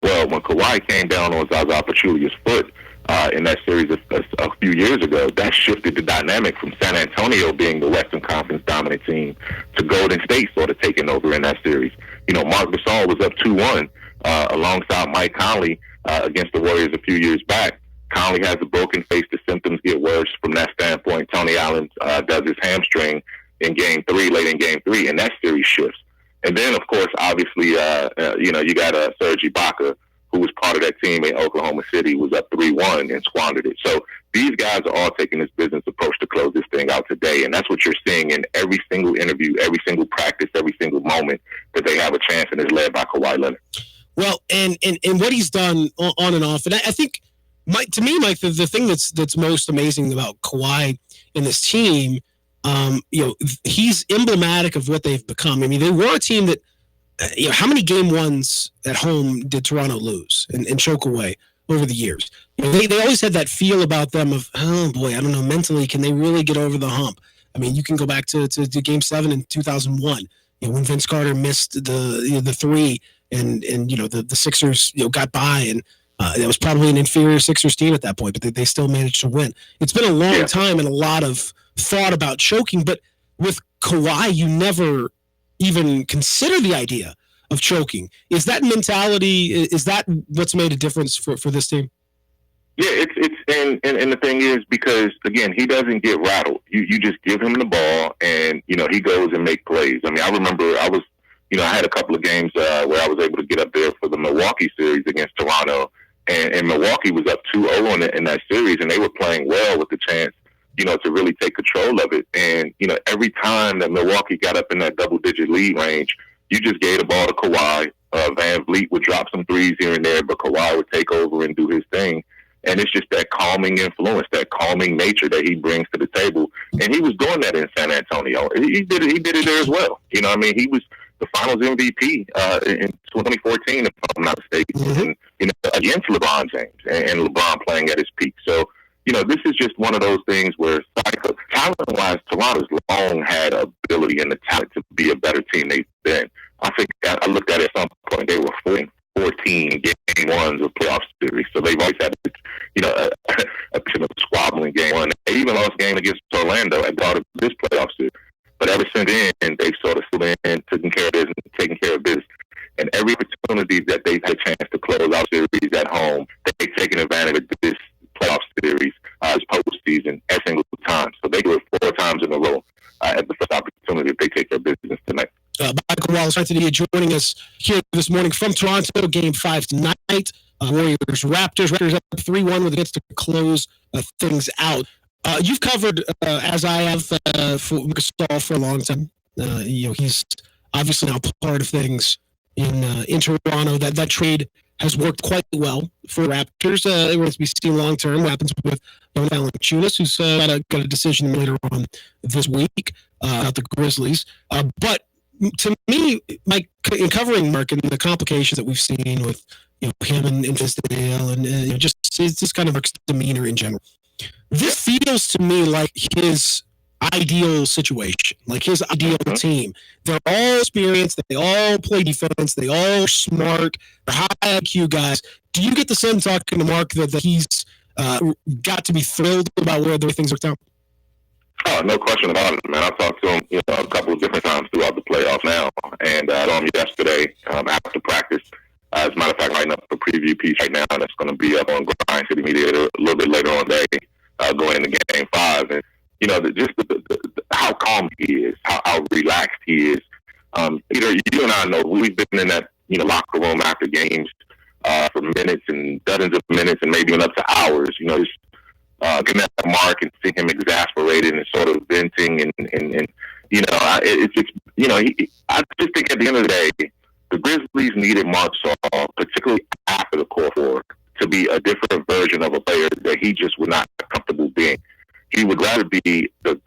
Well, when Kawhi came down on Zaza Pachulia's foot in that series a few years ago, that shifted the dynamic from San Antonio being the Western Conference dominant team to Golden State sort of taking over in that series. Marc Gasol was up 2-1 alongside Mike Conley against the Warriors a few years back. Conley has a broken face. The symptoms get worse from that standpoint. Tony Allen does his hamstring in late in game three, and that series shifts. And then, of course, obviously, you got Serge Ibaka, who was part of that team in Oklahoma City, was up 3-1 and squandered it. So these guys are all taking this business approach to close this thing out today, and that's what you're seeing in every single interview, every single practice, every single moment that they have a chance, and is led by Kawhi Leonard. Well, and what he's done on and off, and I think, Mike, the thing that's most amazing about Kawhi and this team, he's emblematic of what they've become. I mean, they were a team that, how many game ones at home did Toronto lose and choke away over the years? They always had that feel about them of, oh boy, I don't know, mentally, can they really get over the hump? I mean, you can go back to Game 7 in 2001, when Vince Carter missed the three, and the Sixers got by, and it was probably an inferior Sixers team at that point, but they still managed to win. It's been a long time and a lot of thought about choking, but with Kawhi, you never even consider the idea of choking. Is that mentality, is that what's made a difference for this team? Yeah, and the thing is, because again, he doesn't get rattled. You just give him the ball, and he goes and make plays. I mean, I remember I had a couple of games where I was able to get up there for the Milwaukee series against Toronto, and Milwaukee was up 2-0 in that series, and they were playing well with the chance, to really take control of it. And, every time that Milwaukee got up in that double-digit lead range, you just gave the ball to Kawhi. Van Vliet would drop some threes here and there, but Kawhi would take over and do his thing. And it's just that calming influence, that calming nature that he brings to the table. And he was doing that in San Antonio. He did it there as well. He was the Finals MVP in 2014, if I'm not mistaken, against LeBron James, and LeBron playing at his peak. So, this is just one of those things where, talent-wise, Toronto's long had ability and the talent to be a better team they've been. I think I looked at it at some point, they were 14 game ones of playoff series. So they've always had, a squabbling game one. They even lost a game against Orlando at the start of this playoff series. But ever since then, they've sort of stood in, taking care of business. And every opportunity that they've had a chance to close out series at home, they've taken advantage of this playoff series as postseason every single time. So they do it 4 times in a row at the first opportunity if they take their business tonight. Michael Wallace, joining us here this morning from Toronto. Game 5 tonight. Raptors up 3-1 with a chance to close things out. You've covered, as I have, for Gasol for a long time. He's obviously now part of things in Toronto. That trade has worked quite well for Raptors. It remains to be seen long term what happens with Valanciunas, who's got a decision later on this week about the Grizzlies. But to me, Mike, in covering Mark and the complications that we've seen with him and Fizdale and just his kind of Mark's demeanor in general, this feels to me like his ideal situation, like his ideal team. They're all experienced, they all play defense, they all are smart, they're high IQ guys. Do you get the sense talking to Mark that he's got to be thrilled about where things worked out? Oh, no question about it, man. I talked to him, a couple of different times throughout the playoffs now, and I saw him yesterday after practice. As a matter of fact, writing up a preview piece right now that's going to be up on Grind City Media a little bit later on today, going into Game 5, and just how calm he is, how relaxed he is. Peter, you and I know we've been in that locker room after games for minutes and dozens of minutes and maybe even up to hours. Just getting at Mark and seeing him exasperated and sort of venting and it's just I just think at the end of the day, the Grizzlies needed Marc Gasol, particularly after the core four, to be a different version of a player that he just would not be comfortable being. He would rather be the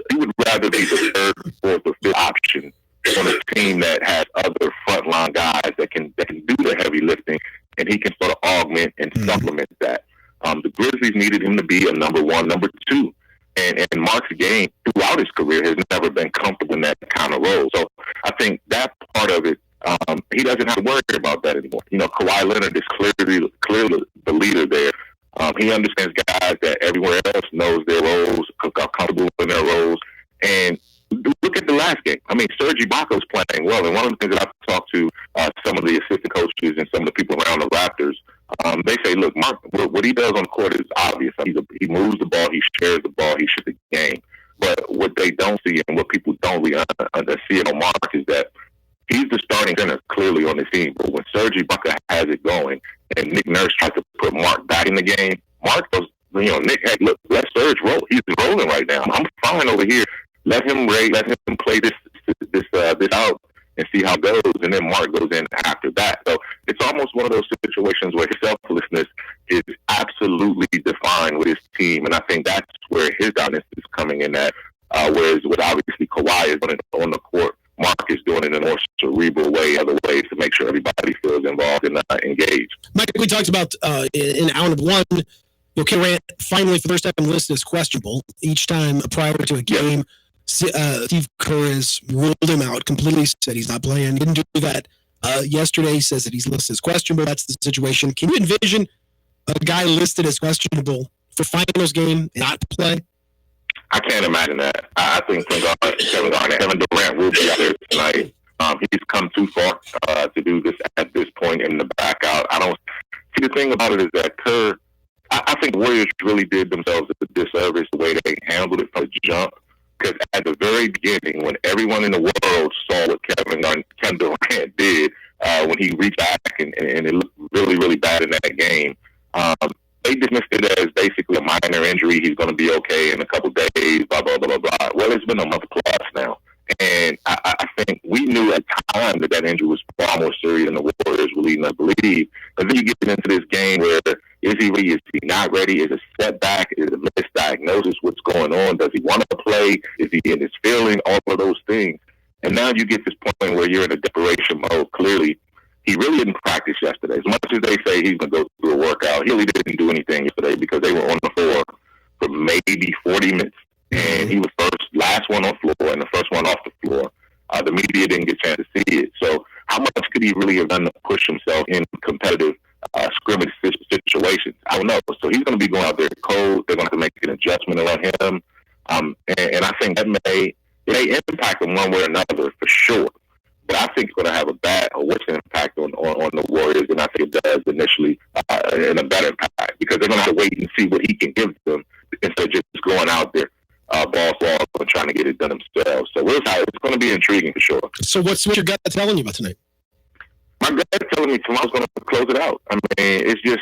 third, fourth, or fifth option on a team that has other frontline guys that can do the heavy lifting, and he can sort of augment and supplement that. The Grizzlies needed him to be a number one, number two. And Mark's game throughout his career has never been comfortable in that kind of role. So I think that part of it he doesn't have to worry about that anymore. Kawhi Leonard is clearly the leader there. He understands guys that everywhere else knows their roles, are comfortable in their roles. And look at the last game. I mean, Serge Ibaka was playing well. And one of the things that I've talked to some of the assistant coaches and some of the people around the Raptors, they say, look, Mark, what he does on the court is obvious. He moves the ball, he shares the ball, he shoots the game. But what they don't see and what people don't really see on Mark is that he's the starting center clearly on the team. But when Serge Ibaka has it going and Nick Nurse tries to put Mark back in the game, Mark goes, Nick, hey, look, let Serge roll. He's rolling right now. I'm fine over here. Let him play this out and see how it goes. And then Mark goes in after that. So it's almost one of those situations where his selflessness is absolutely defined with his team. And I think that's where his dominance is coming in at. Whereas with obviously Kawhi is on the court, Mark is doing it in a more cerebral way, other ways to make sure everybody feels involved and engaged. Mike, we talked about in round one, Durant finally for the first time listed as questionable. Each time prior to a game, Steve Kerr has ruled him out, completely said he's not playing. He didn't do that yesterday. He says that he's listed as questionable. That's the situation. Can you envision a guy listed as questionable for finals game not to play? I can't imagine that. I think Kevin Durant will be out there tonight. He's come too far to do this at this point in the back out. I don't see. The thing about it is that Kerr, I think the Warriors really did themselves a disservice the way they handled it from the jump. Because at the very beginning, when everyone in the world saw what Kevin Durant did when he reached back and it looked really, really bad in that game, they dismissed it as basically a minor injury. He's going to be okay in a couple days, blah, blah, blah, blah, blah. Well, it's been a month plus now. And I think we knew at the time that injury was far more serious than the Warriors were leading us to believe. But then you get into this game where is he ready? Is he not ready? Is it a setback? Is it a misdiagnosis? What's going on? Does he want to play? Is he in his feeling? All of those things. And now you get this point where you're in a desperation mode. Clearly, he really didn't practice yesterday. As much as they say he's going to go through a workout, he really didn't do anything yesterday because they were on the floor for maybe 40 minutes. And he was last one on the floor and the first one off the floor. The media didn't get a chance to see it. So how much could he really have done to push himself in competitive scrimmage situations? I don't know. So he's going to be going out there cold. They're going to have to make an adjustment around him. And I think that may impact him one way or another for sure. But I think it's going to have a worse impact on the Warriors than I think it does initially, and a better impact because they're going to have to wait and see what he can give them instead of just going out there balls and trying to get it done themselves. So it's going to be intriguing for sure. So what's your gut telling you about tonight? My gut's telling me tomorrow's going to close it out. I mean, it's just,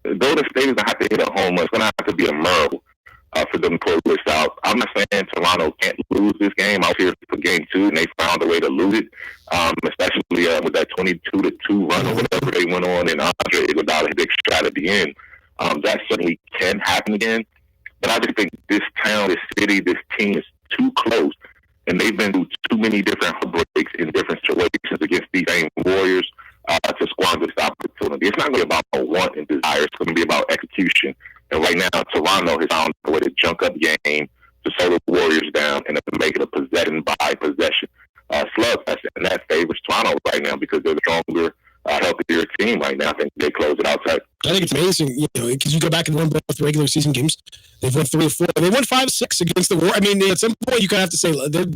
Golden State is going to have to hit a home run. It's going to have to be a miracle for them to pull this out. I'm not saying Toronto can't lose this game. I was here for game 2, and they found a way to lose it, especially with that 22-2 run or whatever they went on, and Andre Iguodala hit big shot at the end. That certainly can happen again. But I just think this town, this city, this team is too close, and they've been through too many different heartbreaks in different situations against these same Warriors to squander this opportunity. It's not going to be about want and desire. It's going to be about execution. And right now, Toronto has found a way to junk up game to slow the Warriors down and to make it a possession-by-possession slugfest. And that favors Toronto right now because they're the stronger, healthier team right now. I think they close it outside. I think it's amazing, because you go back and won both regular season games. They've won 3 or 4. They won 5 or 6 against the War. I mean, at some point, you kind of have to say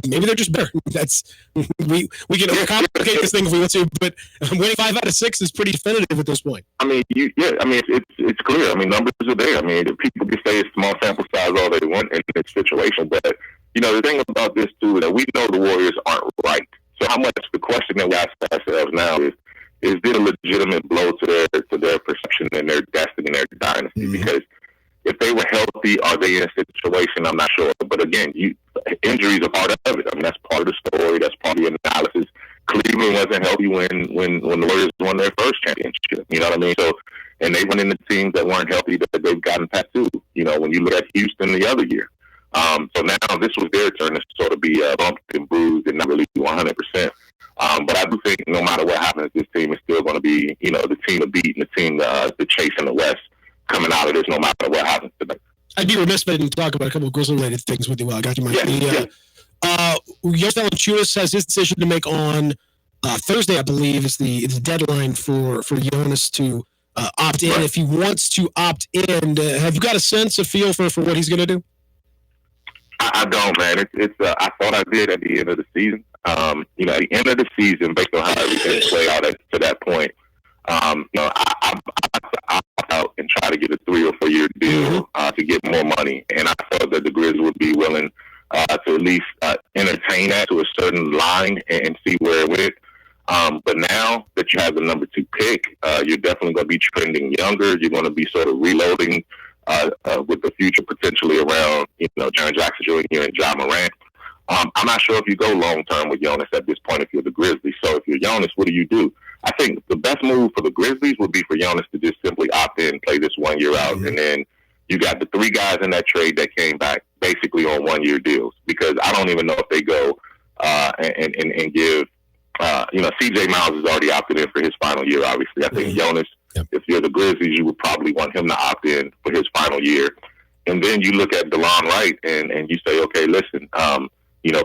maybe they're just better. That's we can overcomplicate this thing if we want to, but winning 5 out of 6 is pretty definitive at this point. I mean, it's clear. I mean, numbers are there. I mean, people can say it's small sample size all they want in this situation, but the thing about this too is that we know the Warriors aren't right. So how much the question that we ask ourselves now is it a legitimate blow to their perception and their destiny and their dynasty? Mm-hmm. Because if they were healthy, are they in a situation? I'm not sure. But again, injuries are part of it. I mean, that's part of the story. That's part of the analysis. Cleveland wasn't healthy when the Warriors won their first championship. You know what I mean? So, and they went into teams that weren't healthy that they've gotten past too. When you look at Houston the other year. So now this was their turn to sort of be bumped and bruised and not really 100%. But I do think no matter what happens, this team is still going to be, the team to beat and the team to chase in the West coming out of this no matter what happens today. I'd be remiss if I didn't talk about a couple of Grizzly-related things with you while I got you, Mike. Jonas Valanciunas has his decision to make on Thursday, I believe, is the deadline for Jonas to opt in. Right. If he wants to opt in, have you got a sense, a feel for what he's going to do? I don't, man. I thought I did at the end of the season. At the end of the season, based on how everything played out to that point, I opt out and try to get a 3 or 4 year deal to get more money, and I thought that the Grizz would be willing to at least entertain that to a certain line and see where it went. But now that you have the number 2 pick, you're definitely going to be trending younger. You're going to be sort of reloading with the future potentially around, Jaren Jackson Jr. and Ja Morant. I'm not sure if you go long term with Jonas at this point if you're the Grizzlies. So if you're Jonas, what do? I think the best move for the Grizzlies would be for Jonas to just simply opt in, play this 1 year out, and then you got the 3 guys in that trade that came back basically on 1 year deals, because I don't even know if they go and give. CJ Miles has already opted in for his final year. Obviously, I think Jonas. Yep. If you're the Grizzlies, you would probably want him to opt in for his final year. And then you look at DeLon Wright and you say, okay, listen,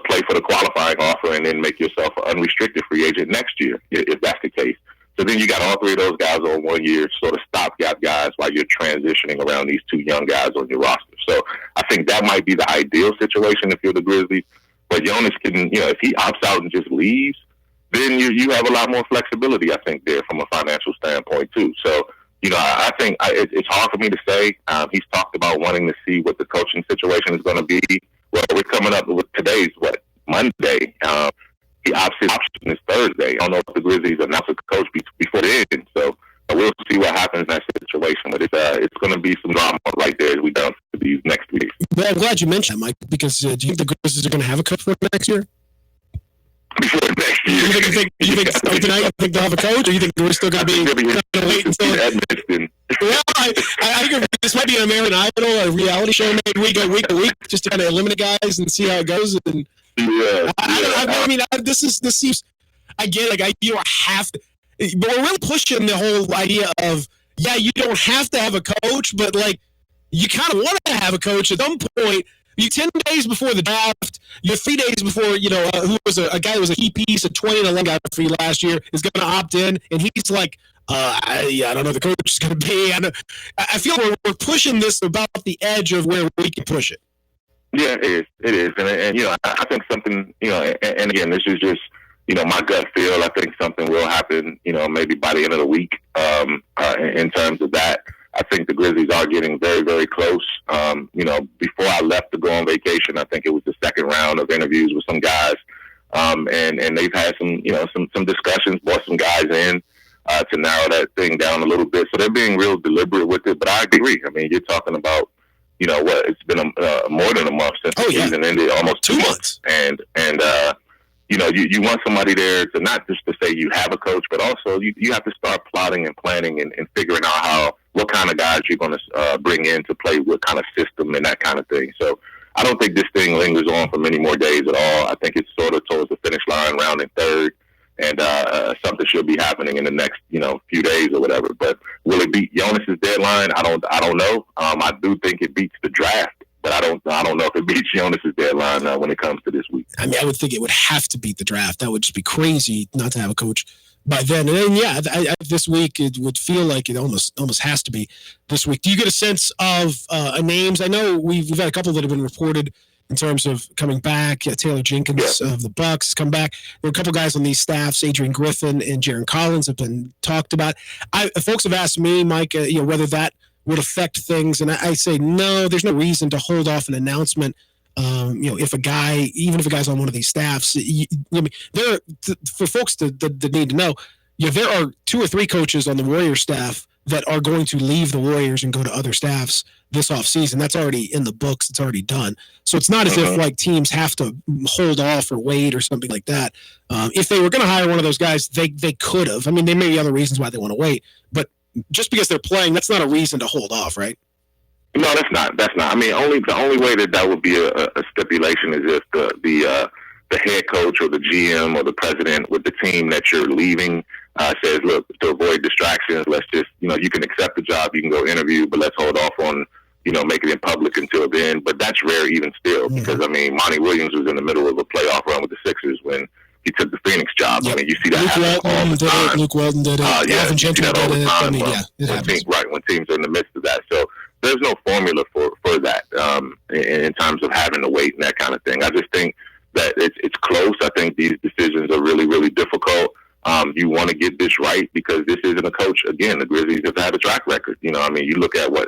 play for the qualifying offer and then make yourself an unrestricted free agent next year, if that's the case. So then you got all 3 of those guys on 1 year, sort of stopgap guys while you're transitioning around these 2 young guys on your roster. So I think that might be the ideal situation if you're the Grizzlies. But Jonas can, if he opts out and just leaves, then you have a lot more flexibility, I think, there from a financial standpoint, too. So, I think it's hard for me to say. He's talked about wanting to see what the coaching situation is going to be. Well, we're coming up with today's, Monday. He option is Thursday. I don't know if the Grizzlies announce a coach before the end. So we'll see what happens in that situation. But it's going to be some drama right there as we go for these next weeks. Well, I'm glad you mentioned that, Mike, because do you think the Grizzlies are going to have a coach for next year? Before next year. You think tonight you think they'll have a coach, or you think we're still going to be kind of wait until Edmiston? Well, I think this might be an American Idol, a reality show made week to week, just to kind of eliminate guys and see how it goes. And this seems. I get it, you don't have to, but we're really pushing the whole idea of you don't have to have a coach, but you kind of want to have a coach at some point. You 10 days before the draft, you're 3 days before, who was a guy who was a key piece, a 20-11 guy for you last year, is going to opt in, and he's like, I don't know, the coach is going to be. I feel we're pushing this about the edge of where we can push it. Yeah, it is. And I think something, and again, this is just, my gut feel. I think something will happen, maybe by the end of the week in terms of that. I think the Grizzlies are getting very, very close. Before I left to go on vacation, I think it was the second round of interviews with some guys. And they've had some discussions, brought some guys in to narrow that thing down a little bit. So they're being real deliberate with it. But I agree. I mean, you're talking about, it's been more than a month since the season ended, almost 2 months. And you want somebody there to not just to say you have a coach, but also you have to start plotting and planning and figuring out what kind of guys you're going to bring in to play what kind of system and that kind of thing. So I don't think this thing lingers on for many more days at all. I think it's sort of towards the finish line, rounding third, and something should be happening in the next few days or whatever. But will it beat Jonas's deadline? I don't know. I do think it beats the draft, but I don't know if it beats Jonas's deadline when it comes to this week. I mean, I would think it would have to beat the draft. That would just be crazy not to have a coach by then. And then, this week it would feel like it almost has to be this week. Do you get a sense of names? I know we've had a couple that have been reported in terms of coming back. Taylor Jenkins of the Bucks has come back. There are a couple guys on these staffs, Adrian Griffin and Jaron Collins, have been talked about. Folks have asked me, Mike, whether that would affect things, and I say no. There's no reason to hold off an announcement. If a guy's on one of these staffs, there are, for folks that need to know, there are 2 or 3 coaches on the Warriors staff that are going to leave the Warriors and go to other staffs this offseason. That's already in the books. It's already done. So it's not as if teams have to hold off or wait or something like that. If they were going to hire one of those guys, they could have. I mean, there may be other reasons why they want to wait, but just because they're playing, that's not a reason to hold off, right? No, that's not. I mean, the only way that would be a stipulation is if the head coach or the GM or the president with the team that you're leaving says, look, to avoid distractions, let's just, you can accept the job, you can go interview, but let's hold off on, making it public until then. But that's rare even still, because, I mean, Monty Williams was in the middle of a playoff run with the Sixers when he took the Phoenix job. Yep. I mean, you see that happen all the time. Luke Walton did it. You see that all the time. When teams are in the midst of that. So there's no formula for that in terms of having to wait and that kind of thing. I just think that it's close. I think these decisions are really, really difficult. You want to get this right because this isn't a coach. Again, the Grizzlies have had a track record. You know, I mean, you look at 4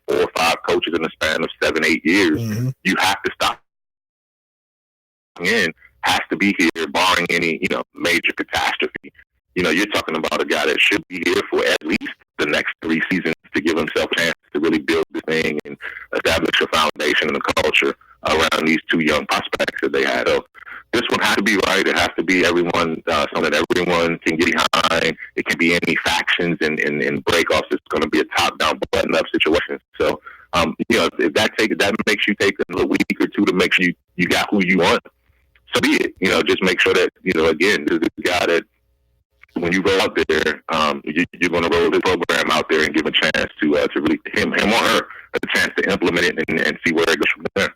or 5 coaches in the span of 7-8 years. Mm-hmm. You have to stop. In has to be here, barring any major catastrophe. You're talking about a guy that should be here for at least the next 3 seasons to give himself a chance to really build the thing and establish a foundation and a culture around these 2 young prospects that they had. So this one has to be right. It has to be everyone, something that everyone can get behind. It can be any factions and breakoffs. It's going to be a top-down, button-up situation. So, if that makes you take a week or 2 to make sure you got who you want, so be it. Just make sure that, again, this is a guy that when you roll out there, you're going to roll the program out there and give a chance to really him or her a chance to implement it and see where it goes from there.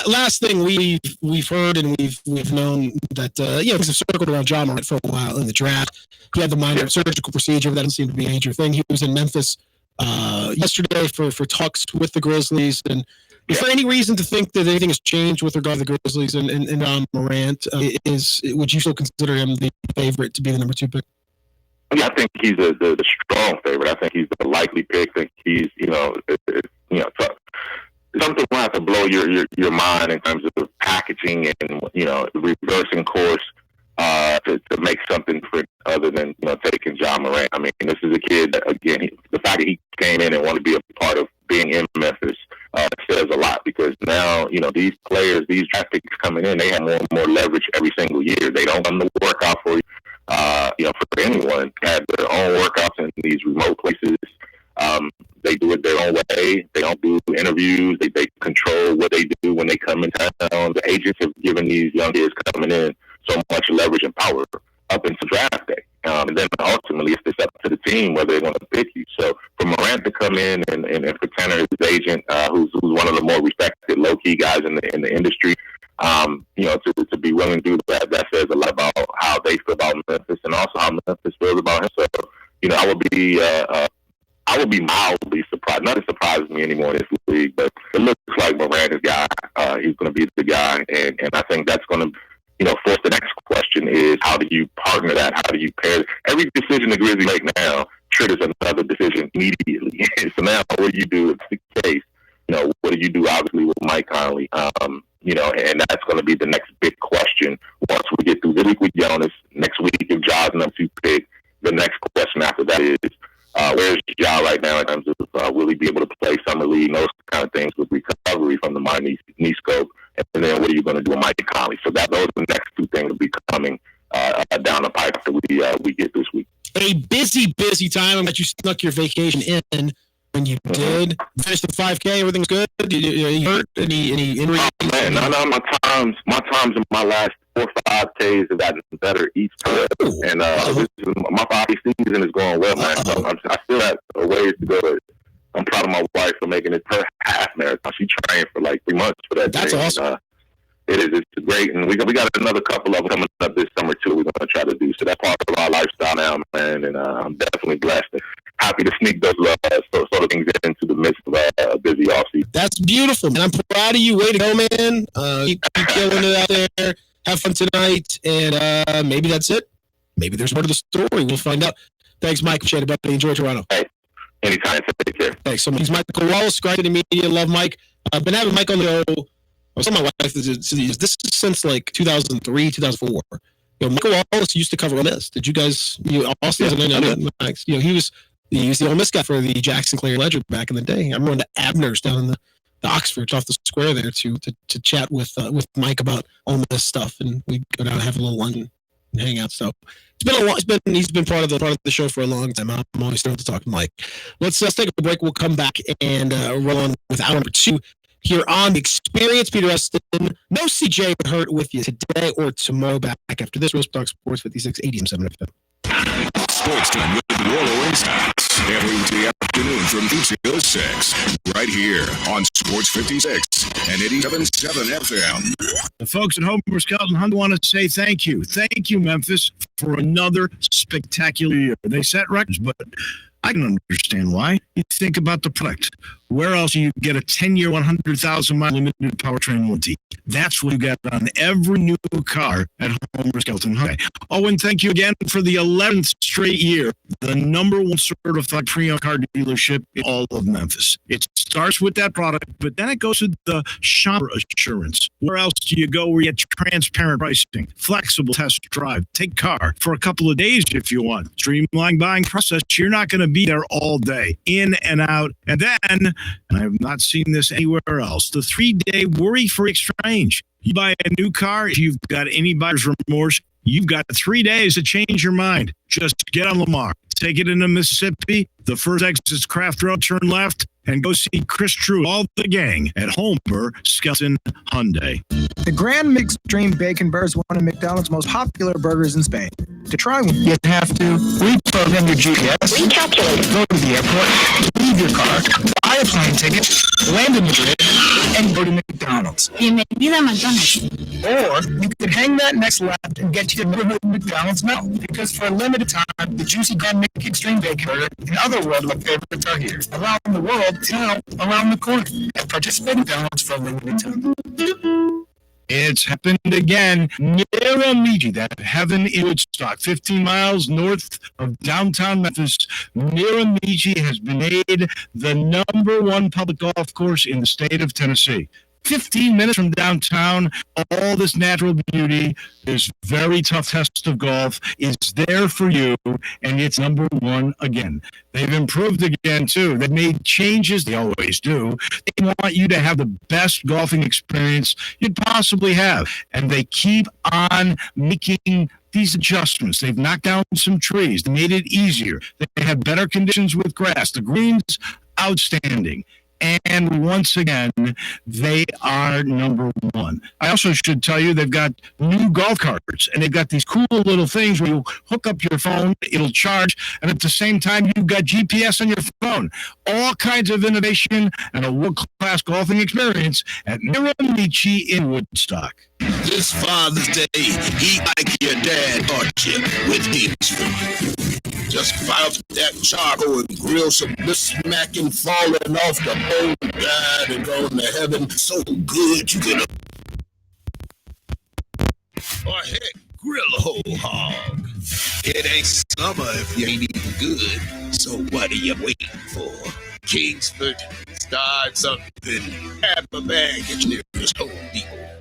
Last thing we've heard and we've known that things have circled around Ja Morant for a while in the draft. He had the minor surgical procedure. That doesn't seem to be a major thing. He was in Memphis yesterday for talks with the Grizzlies. And is there any reason to think that anything has changed with regard to the Grizzlies and Ja Morant? Would you still consider him the favorite to be the number 2 pick? Yeah, I think he's the strong favorite. I think he's the likely pick. I think he's something will have to blow your mind in terms of packaging and reversing course to make something different other than taking Ja Morant. I mean, this is a kid that, again, the fact that he came in and wanted to be a part of being in Memphis says a lot, because now these players, these draft picks coming in, they have more and more leverage every single year. They don't come to work out for you. For anyone, have their own workouts in these remote places. They do it their own way. They don't do interviews. They control what they do when they come in town. The agents have given these young kids coming in so much leverage and power up into draft day. And then ultimately it's up to the team whether they want to pick you. So for Morant to come in and for Tanner, his agent, who's one of the more respected low-key guys in the industry, to be willing to do that says a lot about how they feel about Memphis and also how Memphis feels about him. So, I would be mildly surprised. Not as surprised me anymore in this league, but it looks like Morant is the guy. He's going to be the guy, and I think that's going to, force the next question is how do you partner that? How do you pair it? Every decision the Grizzlies make now triggers another decision immediately. So now what do you do if it's the case? What do you do obviously with Mike Conley? And that's going to be the next big question once we get through this week with Jonas. Next week, if Ja's number 2 pick, the next question after that is, where's Ja right now in terms of will he be able to play summer league and those kind of things with recovery from the minor knee scope? And then what are you going to do with Mike Conley? So those are the next 2 things will be coming down the pipe after we get this week. A busy time. I'm glad you snuck your vacation in. When you did finish the 5K, everything's good. You hurt? Any injuries? Oh, man, no. My times in my last 4 or 5Ks have gotten better each time, and my body season is going well, man. So I still have a ways to go. But I'm proud of my wife for making it her half marathon. She trained for like 3 months for that. That's awesome. It's great, and we got another couple of them coming up this summer too. We're going to try to do so. That's part of our lifestyle now, man, and I'm definitely blessed and happy to sneak those sort of things into the midst of a busy offseason. That's beautiful, man. I'm proud of you. Way to go, man. Keep killing it out there. Have fun tonight, and maybe that's it. Maybe there's more to the story. We'll find out. Thanks, Mike. Appreciate it, buddy. Enjoy Toronto. Hey, anytime. Take care. Thanks so much. He's Michael Wallace, Grinding Media. Love Mike. I've been having Mike on the show. I was telling my wife this is since like 2003, 2004. Michael Wallace used to cover Ole Miss. Did you guys? Austin, he was the Ole Miss guy for the Jackson Clare Ledger back in the day. I'm going to Abner's down in the Oxford, off the square there, to chat with Mike about Ole Miss stuff, and we go down and have a little lunch and hang out. So he's been part of the show for a long time. I'm always thrilled to talk to Mike. Let's take a break. We'll come back and roll on with hour number 2 here on The Experience. Peter Eston, no CJ Hurt with you today or tomorrow. Back after this, Rose Talk Sports 5680 and 7 FM. Sports time with Rollo Insights. Every afternoon from 2 till 6, right here on Sports 56 and 87.7 FM. The folks at Homer Skelton Hunt want to say thank you. Thank you, Memphis, for another spectacular year. They set records, but I can understand why. You think about the product. Where else do you get a 10-year, 100,000-mile limited powertrain warranty? That's what you get on every new car at Homer Skelton Hyundai. Oh, and thank you again for the 11th straight year, the number one certified pre-owned car dealership in all of Memphis. It starts with that product, but then it goes to the shopper assurance. Where else do you go where you get transparent pricing, flexible test drive, take car for a couple of days if you want, streamlined buying process? You're not going to be there all day, in and out. And then, and I have not seen this anywhere else, the 3-day worry-free exchange. You buy a new car, if you've got any buyer's remorse, you've got 3 days to change your mind. Just get on Lamar, take it into Mississippi, the first exit's Craft Road, turn left, and go see Chris True, all the gang at Homer Skelton Hyundai. The Grand Mix Dream Bacon Burger is one of McDonald's most popular burgers in Spain. To try one, you have to reprogram your GPS, recalculate, go to the airport, leave your car, buy a plane ticket, land in Madrid, and go to McDonald's. Bienvenida a McDonald's. Or you could hang that next left and get to your neighborhood McDonald's now. Because for a limited time, the juicy Grand Mix Extreme Bacon Burger and other worldwide favorites are here. Around the world, now around the corner. At participating McDonald's for a limited time. It's happened again. Miramichi, that heaven in Woodstock, 15 miles north of downtown Memphis. Miramichi has been made the number one public golf course in the state of Tennessee. 15 minutes from downtown, all this natural beauty, this very tough test of golf is there for you, and it's number one again. They've improved again, too. They've made changes. They always do. They want you to have the best golfing experience you'd possibly have, and they keep on making these adjustments. They've knocked down some trees. They made it easier. They have better conditions with grass. The greens, outstanding. And once again, they are number one. I also should tell you they've got new golf carts, and they've got these cool little things where you hook up your phone, it'll charge, and at the same time, you've got GPS on your phone. All kinds of innovation and a world-class golfing experience at Miramichi in Woodstock. This Father's Day, eat like your dad taught you with Edmiston. Just fire up that charcoal and grill some smacking falling off the bone, God, and go into heaven so good you can. Or heck, grill a whole hog. It ain't summer if you ain't eating good. So what are you waiting for? Kingsford, start something. Have a bag at your nearest Home Depot.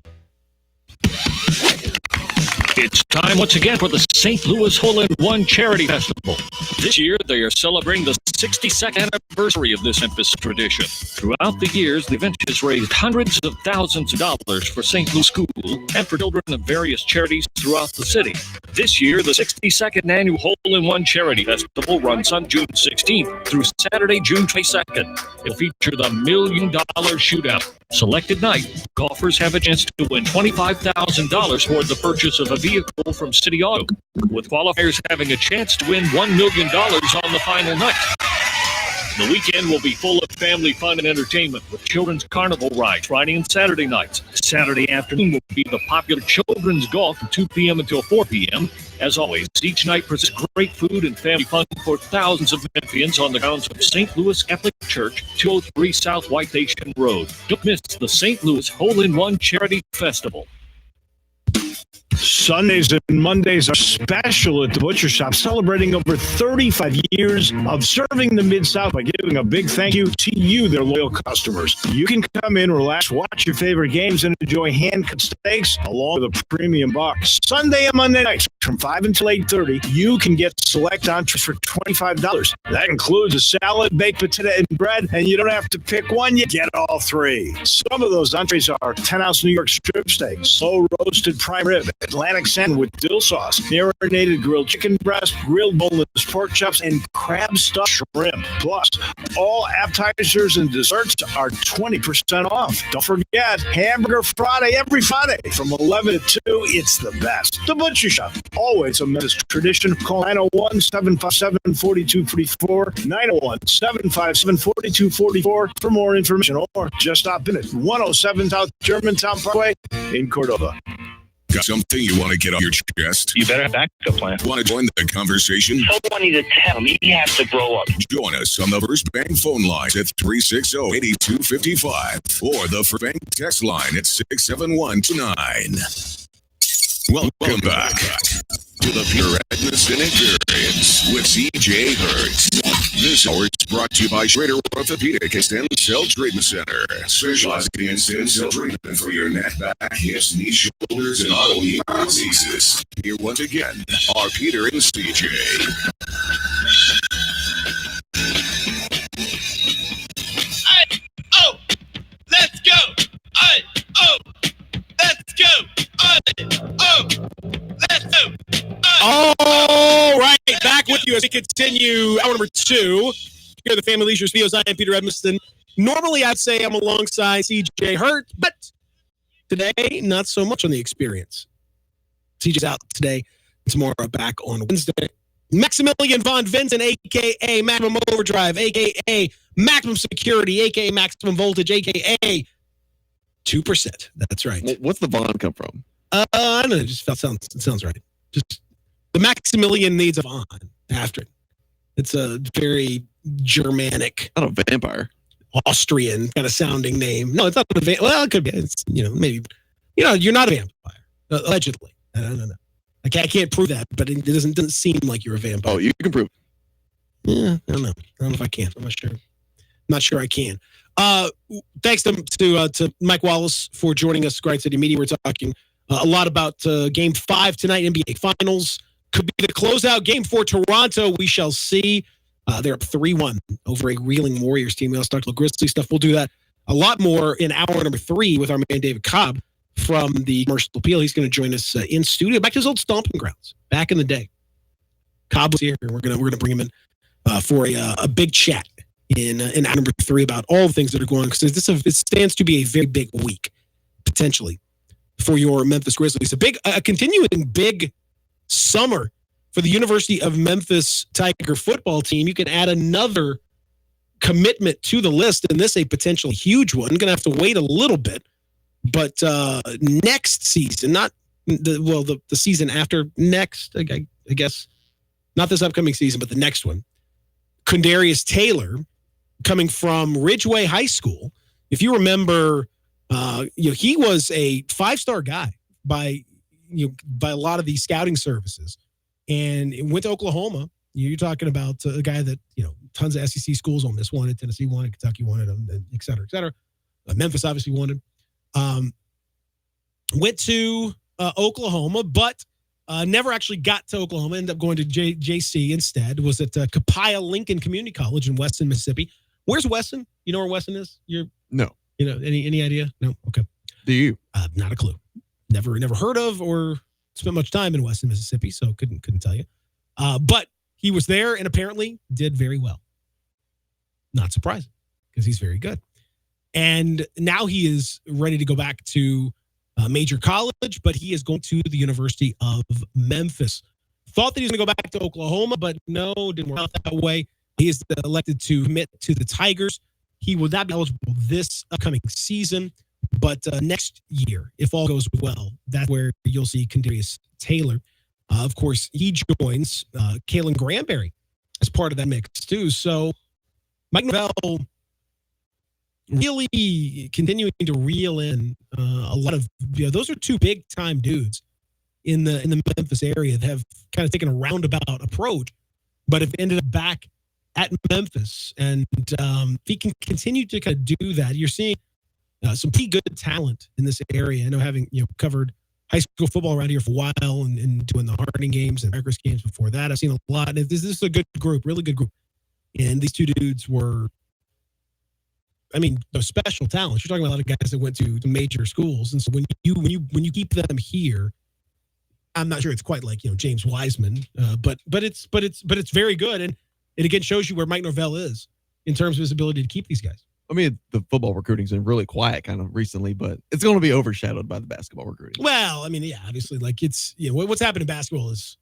It's time once again for the St. Louis Hole-in-One Charity Festival. This year, they are celebrating the 62nd anniversary of this Memphis tradition. Throughout the years, the event has raised hundreds of thousands of dollars for St. Louis School and for children of various charities throughout the city. This year, the 62nd annual Hole-in-One Charity Festival runs on June 16th through Saturday, June 22nd. It'll feature the $1 Million Shootout. Selected night, golfers have a chance to win $25,000 toward the purchase of a vehicle from City Auto, with qualifiers having a chance to win $1 million on the final night. The weekend will be full of family fun and entertainment with children's carnival rides Friday and Saturday nights. Saturday afternoon will be the popular children's golf from 2 p.m. until 4 p.m. As always, each night presents great food and family fun for thousands of Memphians on the grounds of St. Louis Catholic Church, 203 South White Station Road. Don't miss the St. Louis Hole-in-One Charity Festival. Sundays and Mondays are special at the Butcher Shop, celebrating over 35 years of serving the Mid-South by giving a big thank you to you, their loyal customers. You can come in, relax, watch your favorite games, and enjoy hand-cut steaks along with a premium box. Sunday and Monday nights from 5 until 8:30, you can get select entrees for $25. That includes a salad, baked potato, and bread, and you don't have to pick one, you get all three. Some of those entrees are 10-ounce New York strip steaks, slow-roasted prime rib, Atlantic salmon with dill sauce, marinated grilled chicken breast, grilled boneless pork chops, and crab stuffed shrimp. Plus, all appetizers and desserts are 20% off. Don't forget, Hamburger Friday every Friday from 11 to 2. It's the best. The Butcher Shop, always a Memphis tradition. Call 901-757-4244, 901-757-4244 for more information, or just stop in at 107 South Germantown Parkway in Cordova. Got something you want to get off your chest? You better have a backup plan. Want to join the conversation? Someone needs to tell him he has to grow up. Join us on the First Bank phone line at 360-8255 or the First Bank text line at 67129. Welcome back to the Peter Edmiston Experience with C.J. Hurts. This hour is brought to you by Schrader Orthopedic and Stem Cell Treatment Center, specializing in stem cell treatment for your neck, back, hips, knees, shoulders, and autoimmune diseases. Here once again are Peter and C.J. Oh, let's go. Let's go. Let's go. All right, back with you as we continue hour number 2. Here at the Family Leisure Studios, I am Peter Edmiston. Normally, I'd say I'm alongside CJ Hurt, but today, not so much on the experience. CJ's out today. Tomorrow, back on Wednesday. Maximilian Von Vincent, a.k.a. Maximum Overdrive, a.k.a. Maximum Security, a.k.a. Maximum Voltage, a.k.a. 2%. That's right. What's the Von come from? I don't know. It just sounds right. Just the Maximilian needs a Von after it. It's a very Germanic, Not a vampire. Austrian kind of sounding name. No, it's not a vampire. Well, it could be. It's, maybe, you're not a vampire. Allegedly. I don't know. I can't prove that, but it doesn't seem like you're a vampire. Oh, you can prove. Yeah, I don't know. I don't know if I can. I'm not sure I can. Thanks to Mike Wallace for joining us, Grind City Media. We're talking a lot about Game 5 tonight, NBA Finals. Could be the closeout game for Toronto. We shall see. They're up 3-1 over a reeling Warriors team. Let's talk a little Grizzly stuff. We'll do that a lot more in hour number 3 with our man David Cobb from the Commercial Appeal. He's going to join us in studio, back to his old stomping grounds, back in the day. Cobb was here. We're gonna bring him in for a big chat in hour number 3 about all the things that are going on, because it stands to be a very big week potentially for your Memphis Grizzlies. A continuing big summer for the University of Memphis Tiger football team. You can add another commitment to the list, and this a potential huge one. Going to have to wait a little bit, but next season, not the season after next, I guess, not this upcoming season, but the next one. Quindarius Taylor, coming from Ridgeway High School. If you remember, he was a 5-star guy by a lot of these scouting services, and it went to Oklahoma. You're talking about a guy that, tons of SEC schools on this wanted, Tennessee wanted, Kentucky wanted him, et cetera, et cetera. Memphis obviously wanted. Went to Oklahoma, but never actually got to Oklahoma. Ended up going to JC instead. Was at Copiah Lincoln Community College in Weston, Mississippi. Where's Weston? You know where Weston is? No. Any idea? No. Okay. Do you? Not a clue. Never heard of or spent much time in Weston, Mississippi, so couldn't tell you. But he was there and apparently did very well. Not surprising, because he's very good. And now he is ready to go back to major college, but he is going to the University of Memphis. Thought that he was going to go back to Oklahoma, but no, didn't work out that way. He is elected to commit to the Tigers. He will not be eligible this upcoming season, but next year, if all goes well, that's where you'll see Quindarius Taylor. Of course, he joins Kalen Granberry as part of that mix too. So Mike Novell really continuing to reel in a lot of, those are two big time dudes in the Memphis area that have kind of taken a roundabout approach, but have ended up back at Memphis. And if he can continue to kind of do that, you're seeing some pretty good talent in this area. I know, having covered high school football around here for a while and doing the Harding games and Rutgers games before that, I've seen a lot. This is a good group, really good group. And these two dudes were, special talents. You're talking about a lot of guys that went to major schools, and so when you keep them here, I'm not sure it's quite like James Wiseman, but it's very good, and it again shows you where Mike Norvell is in terms of his ability to keep these guys. I mean, the football recruiting's been really quiet kind of recently, but it's going to be overshadowed by the basketball recruiting. Well, I mean, yeah, obviously, like it's what's happened in basketball is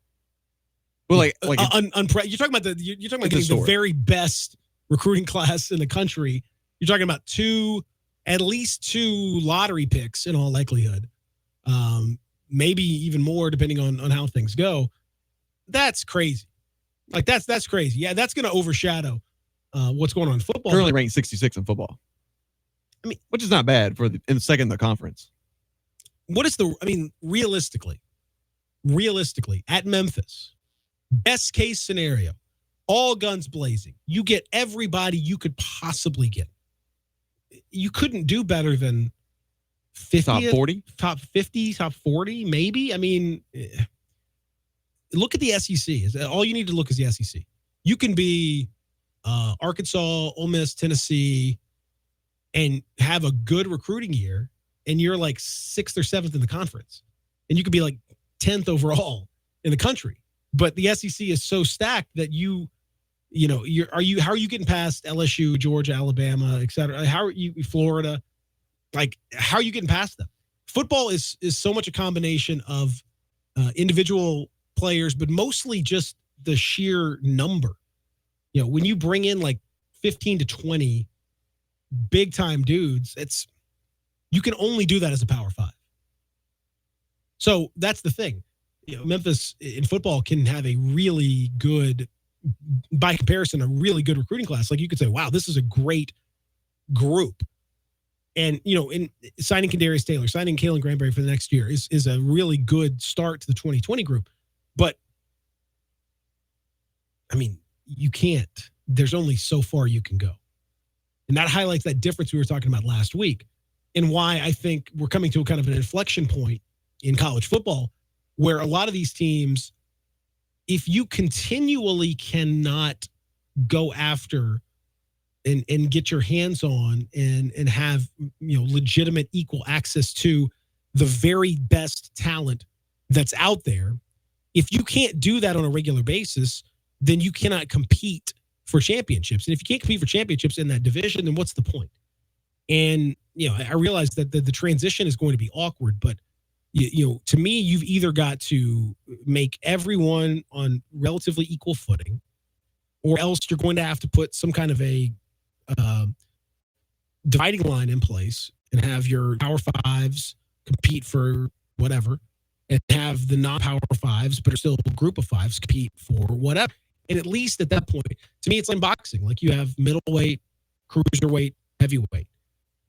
Well, you're talking about getting the very best recruiting class in the country. You're talking about at least two lottery picks in all likelihood. Maybe even more depending on how things go. That's crazy. Like that's crazy. Yeah, that's going to overshadow what's going on in football. Currently ranked 66 in football. I mean, which is not bad in second in the conference. Realistically, at Memphis, best case scenario, all guns blazing. You get everybody you could possibly get. You couldn't do better than 50, top 40, top 50, top 40, maybe. I mean, look at the SEC. All you need to look is the SEC. You can be Arkansas, Ole Miss, Tennessee, and have a good recruiting year, and you're like 6th or 7th in the conference, and you could be like 10th overall in the country. But the SEC is so stacked that how are you getting past LSU, Georgia, Alabama, et cetera? How are you, Florida? Like, how are you getting past them? Football is so much a combination of individual players, but mostly just the sheer number. When you bring in like 15 to 20 big time dudes, you can only do that as a Power 5. So that's the thing. Memphis in football can have a really good, by comparison, a really good recruiting class. Like you could say, wow, this is a great group. And, in signing Kadarius Taylor, signing Kalen Granberry for the next year is a really good start to the 2020 group. But, I mean, you can't. There's only so far you can go. And that highlights that difference we were talking about last week and why I think we're coming to a kind of an inflection point in college football where a lot of these teams, if you continually cannot go after and get your hands on and have legitimate equal access to the very best talent that's out there, if you can't do that on a regular basis, then you cannot compete for championships. And if you can't compete for championships in that division, then what's the point? And I realize that the transition is going to be awkward, but to me, you've either got to make everyone on relatively equal footing, or else you're going to have to put some kind of a dividing line in place and have your Power 5s compete for whatever, and have the non-Power 5s, but are still a group of 5s, compete for whatever. And at least at that point, to me, it's like boxing. Like you have middleweight, cruiserweight, heavyweight.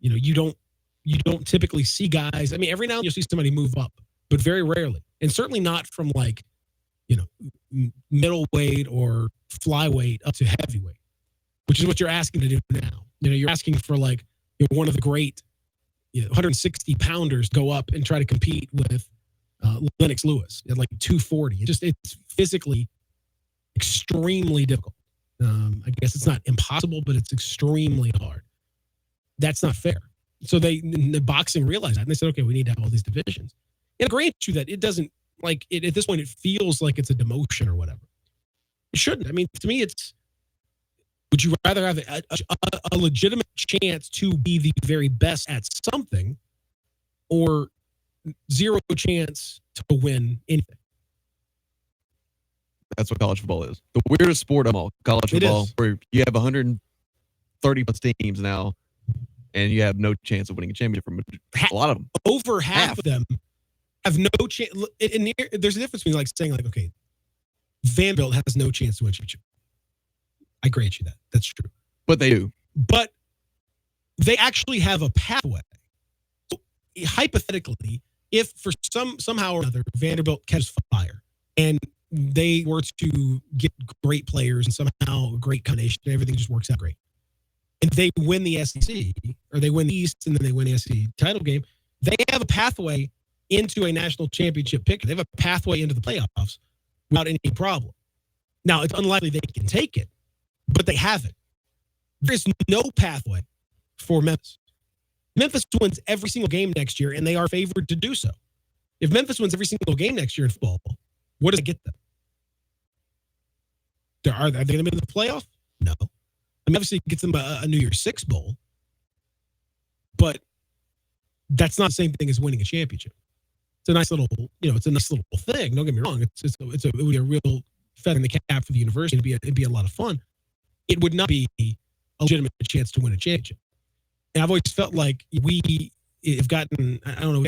You don't typically see guys. I mean, every now and then you'll see somebody move up, but very rarely. And certainly not from middleweight or flyweight up to heavyweight, which is what you're asking to do now. You're asking for one of the great 160 pounders go up and try to compete with Lennox Lewis at 240. It's physically extremely difficult. I guess it's not impossible, but it's extremely hard. That's not fair. So the boxing realized that, and they said, okay, we need to have all these divisions. And I grant you that it doesn't, at this point, it feels like it's a demotion or whatever. It shouldn't. I mean, to me, would you rather have a legitimate chance to be the very best at something, or zero chance to win anything? That's what college football is. The weirdest sport of all, college football, where you have 130 plus teams now, and you have no chance of winning a championship from a lot of them. Over half of them have no chance. And there's a difference between saying okay, Vanderbilt has no chance to win a championship. I grant you that. That's true. But they do. But they actually have a pathway. So, hypothetically, if for somehow or another Vanderbilt catches fire and they were to get great players and somehow a great combination, everything just works out great, and they win the SEC, or they win the East and then they win the SEC title game, they have a pathway into a national championship pick. They have a pathway into the playoffs without any problem. Now, it's unlikely they can take it, but they have it. There's no pathway for Memphis. Memphis wins every single game next year, and they are favored to do so. If Memphis wins every single game next year in football, what does it get them? Are they going to be in the playoff? No. I mean, obviously, it gets them a New Year's Six bowl, but that's not the same thing as winning a championship. It's a nice little, it's a nice little thing. Don't get me wrong. It would be a real feather in the cap for the university. It'd be a lot of fun. It would not be a legitimate chance to win a championship. And I've always felt like we have gotten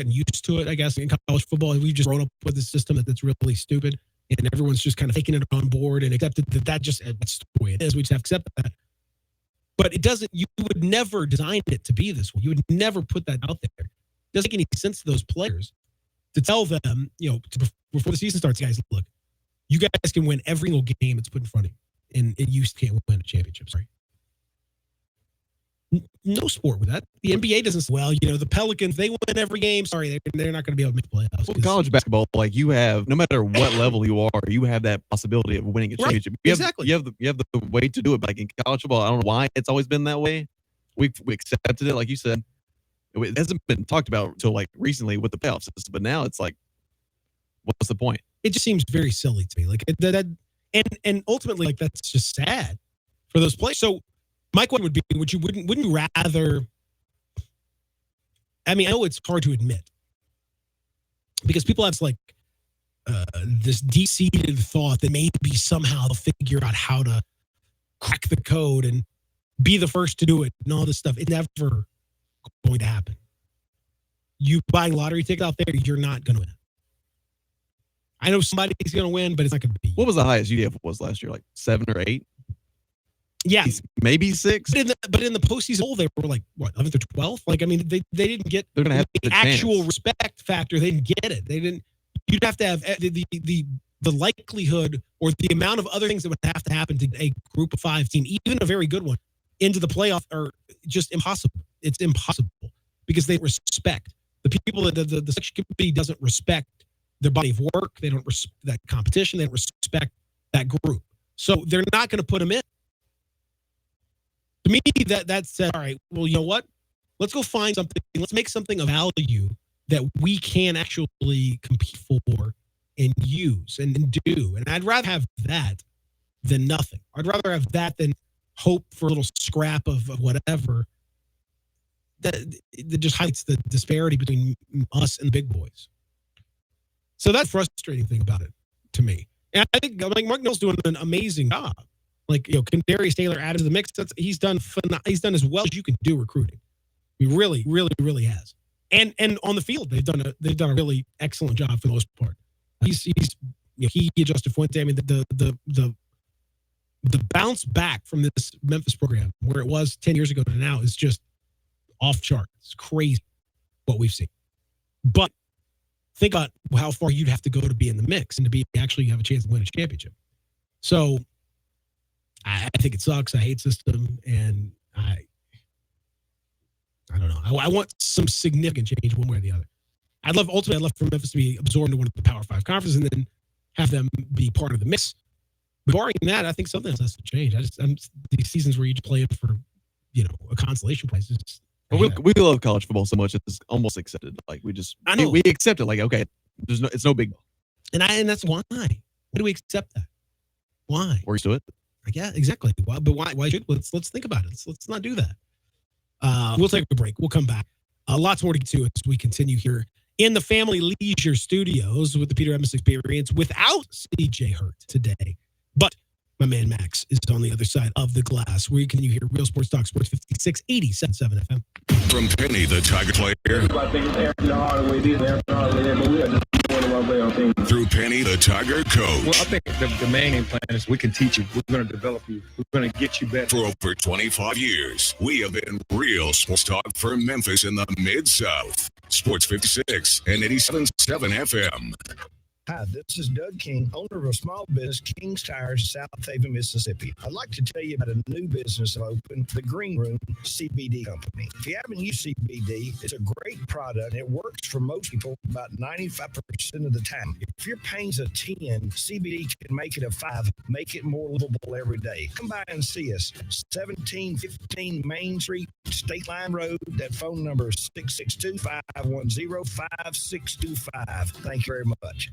used to it, I guess, in college football. We've just grown up with a system that's really stupid, and everyone's just kind of taking it on board and accepted that's the way it is. We just have to accept that. But you would never design it to be this way. You would never put that out there. It doesn't make any sense to those players to tell them, before the season starts, guys, look, you guys can win every single game that's put in front of you, and you can't win a championship. Sorry. No sport with that. The NBA doesn't say, well, the Pelicans, they win every game. Sorry, they're not going to be able to make the playoffs. Well, college basketball, like you have, no matter what level you are, you have that possibility of winning a championship. Exactly. You have the way to do it. But like in college football, I don't know why it's always been that way. We accepted it, like you said. It hasn't been talked about until like recently with the playoff system, but now it's like, what's the point? It just seems very silly to me. Like and ultimately, like that's just sad for those players. So my question would be, wouldn't you rather? I mean, I know it's hard to admit because people have this deep-seated thought that maybe somehow they'll figure out how to crack the code and be the first to do it and all this stuff. It's never going to happen. You buying lottery tickets out there, you're not going to win. I know somebody's going to win, but it's not going to be. What was the highest UDF was last year? Like 7 or 8? Yeah, maybe 6. But in the postseason bowl, they were like what 11th or 12th. Like I mean, they didn't get they're gonna have the actual respect factor. They didn't get it. They didn't. You'd have to have the likelihood or the amount of other things that would have to happen to a group of 5 team, even a very good one, into the playoff are just impossible. It's impossible because they respect the people that the selection committee doesn't respect their body of work. They don't respect that competition. They don't respect that group. So they're not going to put them in. To me, that said, all right, well, you know what? Let's go find something. Let's make something of value that we can actually compete for and use and do. And I'd rather have that than nothing. I'd rather have that than hope for a little scrap of whatever that just highlights the disparity between us and the big boys. So that's the frustrating thing about it to me. And I think Mark Knowles doing an amazing job. Like, can Darius Taylor add to the mix? He's done as well as you can do recruiting. He really, really, really has. And on the field, they've done a really excellent job for the most part. He adjusted Fuente. I mean, the bounce back from this Memphis program, where it was 10 years ago to now, is just off chart. It's crazy what we've seen. But think about how far you'd have to go to be in the mix and to be actually have a chance to win a championship. So I think it sucks. I hate system, and I don't know. I want some significant change one way or the other. I'd love for Memphis to be absorbed into one of the Power 5 conferences and then have them be part of the mix. But barring that, I think something else has to change. These seasons where you just play it for, a consolation prize. We love college football so much it's almost accepted. Like we accept it. Like okay, it's no big deal. And that's why. Why do we accept that? Why? We're used to it. Yeah, exactly. But why should let's think about it. Let's not do that. We'll take a break. We'll come back. Lots more to get to as we continue here in the Family Leisure Studios with the Peter Edmiston Experience without CJ Hurt today. But my man Max is on the other side of the glass. Where can you hear Real Sports Talk, Sports 56, 87.7 FM. From Penny, the Tiger player. Through Penny, the Tiger coach. Well, I think the main game plan is we can teach you. We're going to develop you. We're going to get you better. For over 25 years, we have been Real Sports Talk for Memphis in the Mid-South. Sports 56 and 87.7 FM. Hi, this is Doug King, owner of a small business, King's Tires, South Haven, Mississippi. I'd like to tell you about a new business I opened, the Green Room CBD Company. If you haven't used CBD, it's a great product. It works for most people about 95% of the time. If your pain's a 10, CBD can make it a 5, make it more livable every day. Come by and see us. 1715 Main Street, State Line Road. That phone number is 662-510-5625. Thank you very much.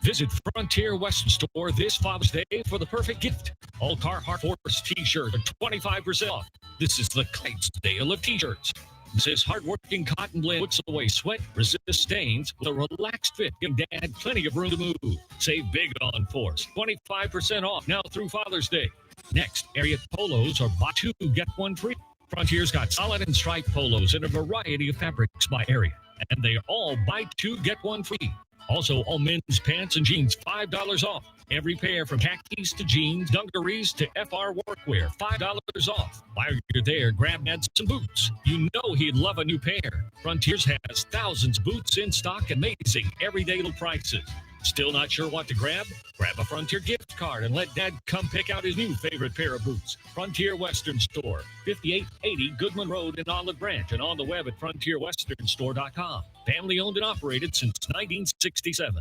Visit Frontier Western Store this Father's Day for the perfect gift. All Carhartt Force t-shirts are 25% off. This is the Clydesdale of t-shirts. This is hardworking cotton blend puts away sweat, resists stains with a relaxed fit, giving Dad plenty of room to move. Save big on Force. 25% off now through Father's Day. Next, area polos are buy 2, get 1 free. Frontier's got solid and striped polos in a variety of fabrics by area, and they all buy 2, get 1 free. Also, all men's pants and jeans, $5 off. Every pair from khakis to jeans, dungarees to FR workwear, $5 off. While you're there, grab Dad some boots. You know he'd love a new pair. Frontiers has thousands of boots in stock, amazing everyday low prices. Still not sure what to grab? Grab a Frontier gift card and let Dad come pick out his new favorite pair of boots. Frontier Western Store, 5880 Goodman Road in Olive Branch, and on the web at frontierwesternstore.com. Family owned and operated since 1967.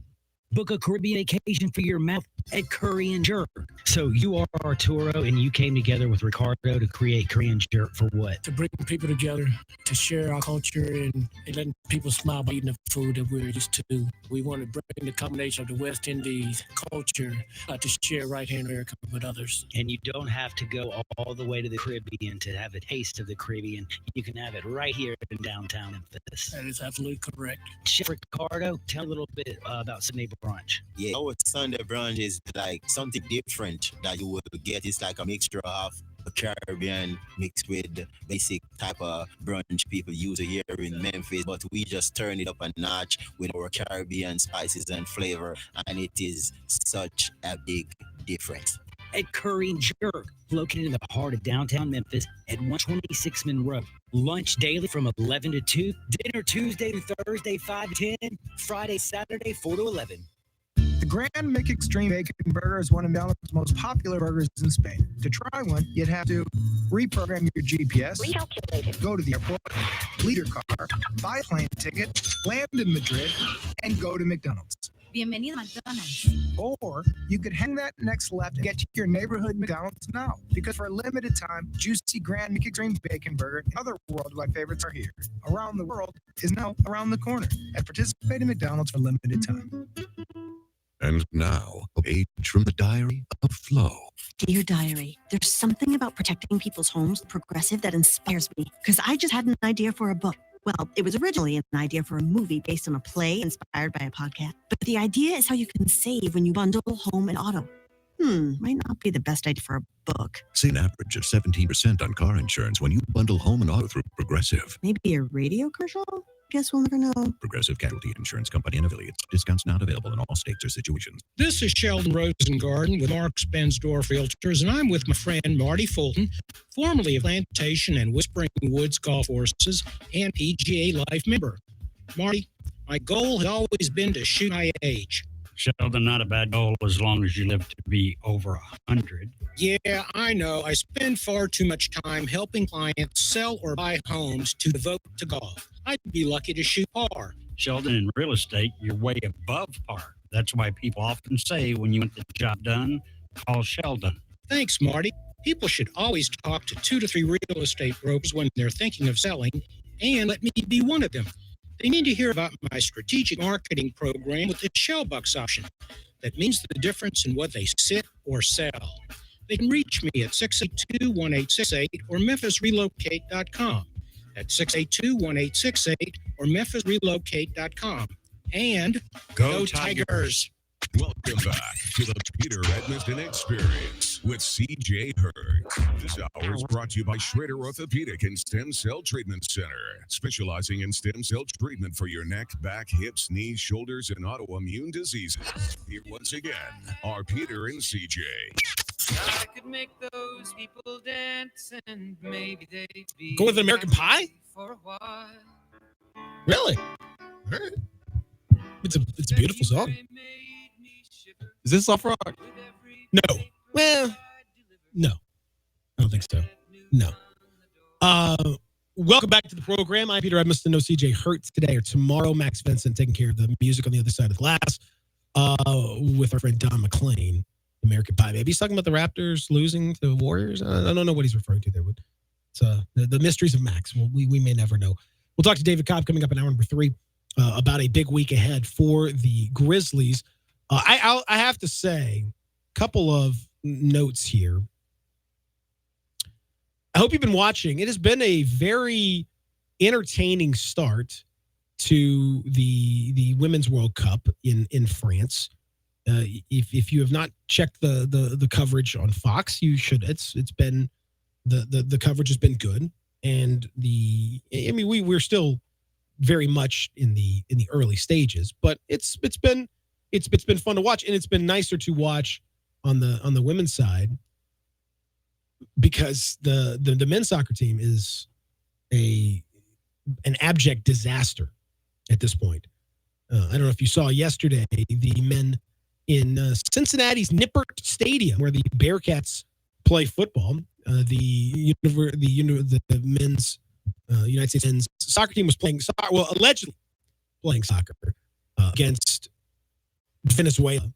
Book a Caribbean vacation for your mouth at Korean Jerk. So you are Arturo, and you came together with Ricardo to create Korean Jerk for what? To bring people together, to share our culture, and letting people smile by eating the food that we're used to. We want to bring the combination of the West Indies culture to share right here in America with others. And you don't have to go all the way to the Caribbean to have a taste of the Caribbean. You can have it right here in downtown Memphis. That is absolutely correct. Chef Ricardo, tell a little bit about Sunday brunch. Yeah, our Sunday brunch is like something different that you will get. It's like a mixture of a Caribbean mixed with the basic type of brunch people use here in Memphis, but we just turn it up a notch with our Caribbean spices and flavor, and it is such a big difference. At Korean Jerk, located in the heart of downtown Memphis at 126 Monroe. Lunch daily from 11 to 2, dinner Tuesday to Thursday 5 to 10, Friday, Saturday 4 to 11. The Grand McExtreme Bacon Burger is one of McDonald's most popular burgers in Spain. To try one, you'd have to reprogram your GPS, go to the airport, leave your car, buy a plane ticket, land in Madrid, and go to McDonald's. Bienvenido a McDonald's. Or you could hang that next left and get to your neighborhood McDonald's now. Because for a limited time, juicy Grand McExtreme Bacon Burger and other worldwide favorites are here. Around the world is now around the corner at participating McDonald's for a limited time. And now, a page from the Diary of Flo. Dear Diary, there's something about protecting people's homes, progressive, that inspires me. Because I just had an idea for a book. Well, it was originally an idea for a movie based on a play inspired by a podcast. But the idea is how you can save when you bundle home and auto. Might not be the best idea for a book. Save an average of 17% on car insurance when you bundle home and auto through Progressive. Maybe a radio commercial? Guess we'll never know. Progressive Casualty Insurance Company and affiliates. Discounts not available in all states or situations. This is Sheldon Rosengarten with Mark Spensdorf Realtors, and I'm with my friend Marty Fulton, formerly of Plantation and Whispering Woods Golf Courses and PGA Life member. Marty, my goal has always been to shoot my age. Sheldon, not a bad goal as long as you live to be over 100. Yeah, I know. I spend far too much time helping clients sell or buy homes to devote to golf. I'd be lucky to shoot par. Sheldon, in real estate, you're way above par. That's why people often say when you want the job done, call Sheldon. Thanks, Marty. People should always talk to 2 to 3 real estate brokers when they're thinking of selling, and let me be one of them. They need to hear about my strategic marketing program with the Shellbucks option. That means the difference in what they sit or sell. They can reach me at 682-1868 or memphisrelocate.com. At 682-1868 or memphisrelocate.com. And go Tigers! Welcome back to the Peter Edmiston Experience with CJ Hurd. This hour is brought to you by Schrader Orthopedic and Stem Cell Treatment Center, specializing in stem cell treatment for your neck, back, hips, knees, shoulders, and autoimmune diseases. Here once again are Peter and CJ. I could make those people dance and maybe they'd be Go with American Pie? for a while. Really? All right. It's a beautiful song. Is this soft rock? No. Well, no. I don't think so. No. Welcome back to the program. I'm Peter Edmiston. No CJ Hurt today or tomorrow. Max Vincent taking care of the music on the other side of the glass with our friend Don McClain, American Pie Baby. He's talking about the Raptors losing to the Warriors. I don't know what he's referring to there, but it's the mysteries of Max. Well, we may never know. We'll talk to David Cobb coming up in hour number 3 about a big week ahead for the Grizzlies. I have to say, a couple of notes here. I hope you've been watching. It has been a very entertaining start to the Women's World Cup in France. If you have not checked the coverage on Fox, you should. It's been the coverage has been good, and we're still very much in the early stages, but it's been fun to watch, and it's been nicer to watch on the women's side, because the men's soccer team is an abject disaster at this point. I don't know if you saw yesterday the men in Cincinnati's Nippert Stadium, where the Bearcats play football. The men's United States men's soccer team was playing soccer. Well, allegedly playing soccer against Venezuela.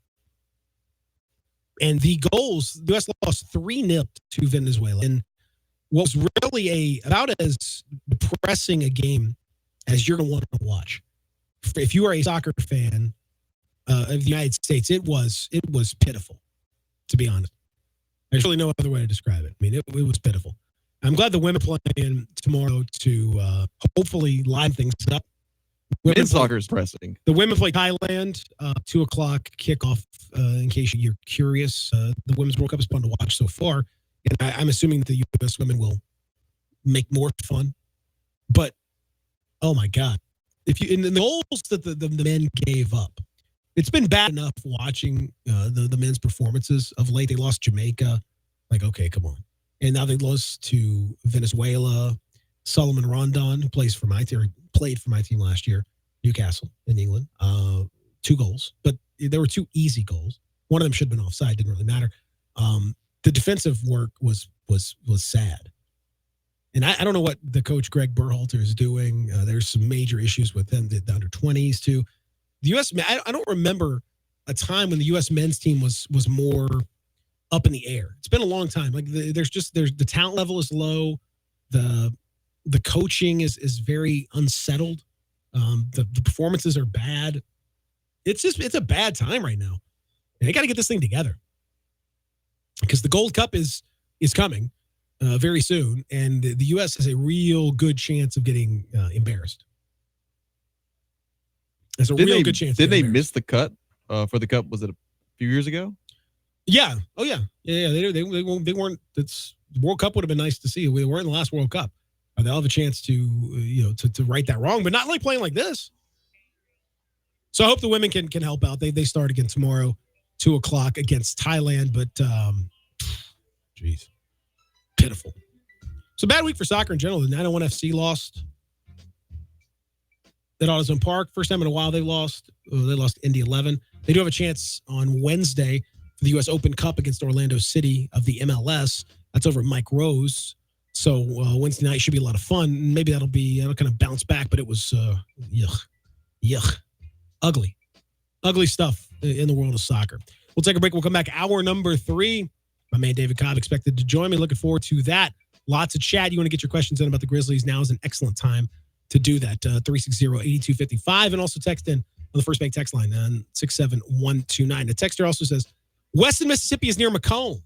And the goals, the U.S. lost 3-0 to Venezuela. And what was really about as depressing a game as you're going to want to watch. If you are a soccer fan of the United States, it was pitiful, to be honest. There's really no other way to describe it. I mean, it was pitiful. I'm glad the women playing tomorrow to hopefully line things up. Men's soccer is pressing. The women play Thailand, 2 o'clock kickoff. In case you're curious, the Women's World Cup is fun to watch so far, and I'm assuming that the U.S. women will make more fun. But oh my God, if you in the goals that the men gave up, it's been bad enough watching the men's performances of late. They lost Jamaica, like okay, come on, and now they lost to Venezuela. Solomon Rondon, who played for my team last year, Newcastle in England. 2 goals, but there were 2 easy goals. One of them should have been offside. Didn't really matter. The defensive work was sad, and I don't know what the coach Greg Berhalter is doing. There's some major issues with them, the under 20s too. The U.S. I don't remember a time when the U.S. men's team was more up in the air. It's been a long time. Like there's the talent level is low. The coaching is very unsettled. The performances are bad. It's a bad time right now. And they got to get this thing together, because the Gold Cup is coming very soon, and the U.S. has a real good chance of getting embarrassed. There's a real good chance. Did they miss the cut for the cup? Was it a few years ago? Yeah. Oh yeah. Yeah. They weren't. It's World Cup would have been nice to see. We weren't in the last World Cup. They'll have a chance to to right that wrong, but not like playing like this. So I hope the women can help out. They start again tomorrow, 2 o'clock against Thailand. But geez, pitiful. So bad week for soccer in general. The 901 FC lost at AutoZone Park. First time in a while they lost. They lost Indy 11. They do have a chance on Wednesday for the U.S. Open Cup against Orlando City of the MLS. That's over at Mike Rose. So Wednesday night should be a lot of fun. Maybe that'll kind of bounce back, but it was yuck, ugly stuff in the world of soccer. We'll take a break. We'll come back. Hour number 3. My man David Cobb expected to join me. Looking forward to that. Lots of chat. You want to get your questions in about the Grizzlies? Now is an excellent time to do that. 360-8255, and also text in on the First Bank text line on 67129. The texter also says Weston, Mississippi is near Macomb.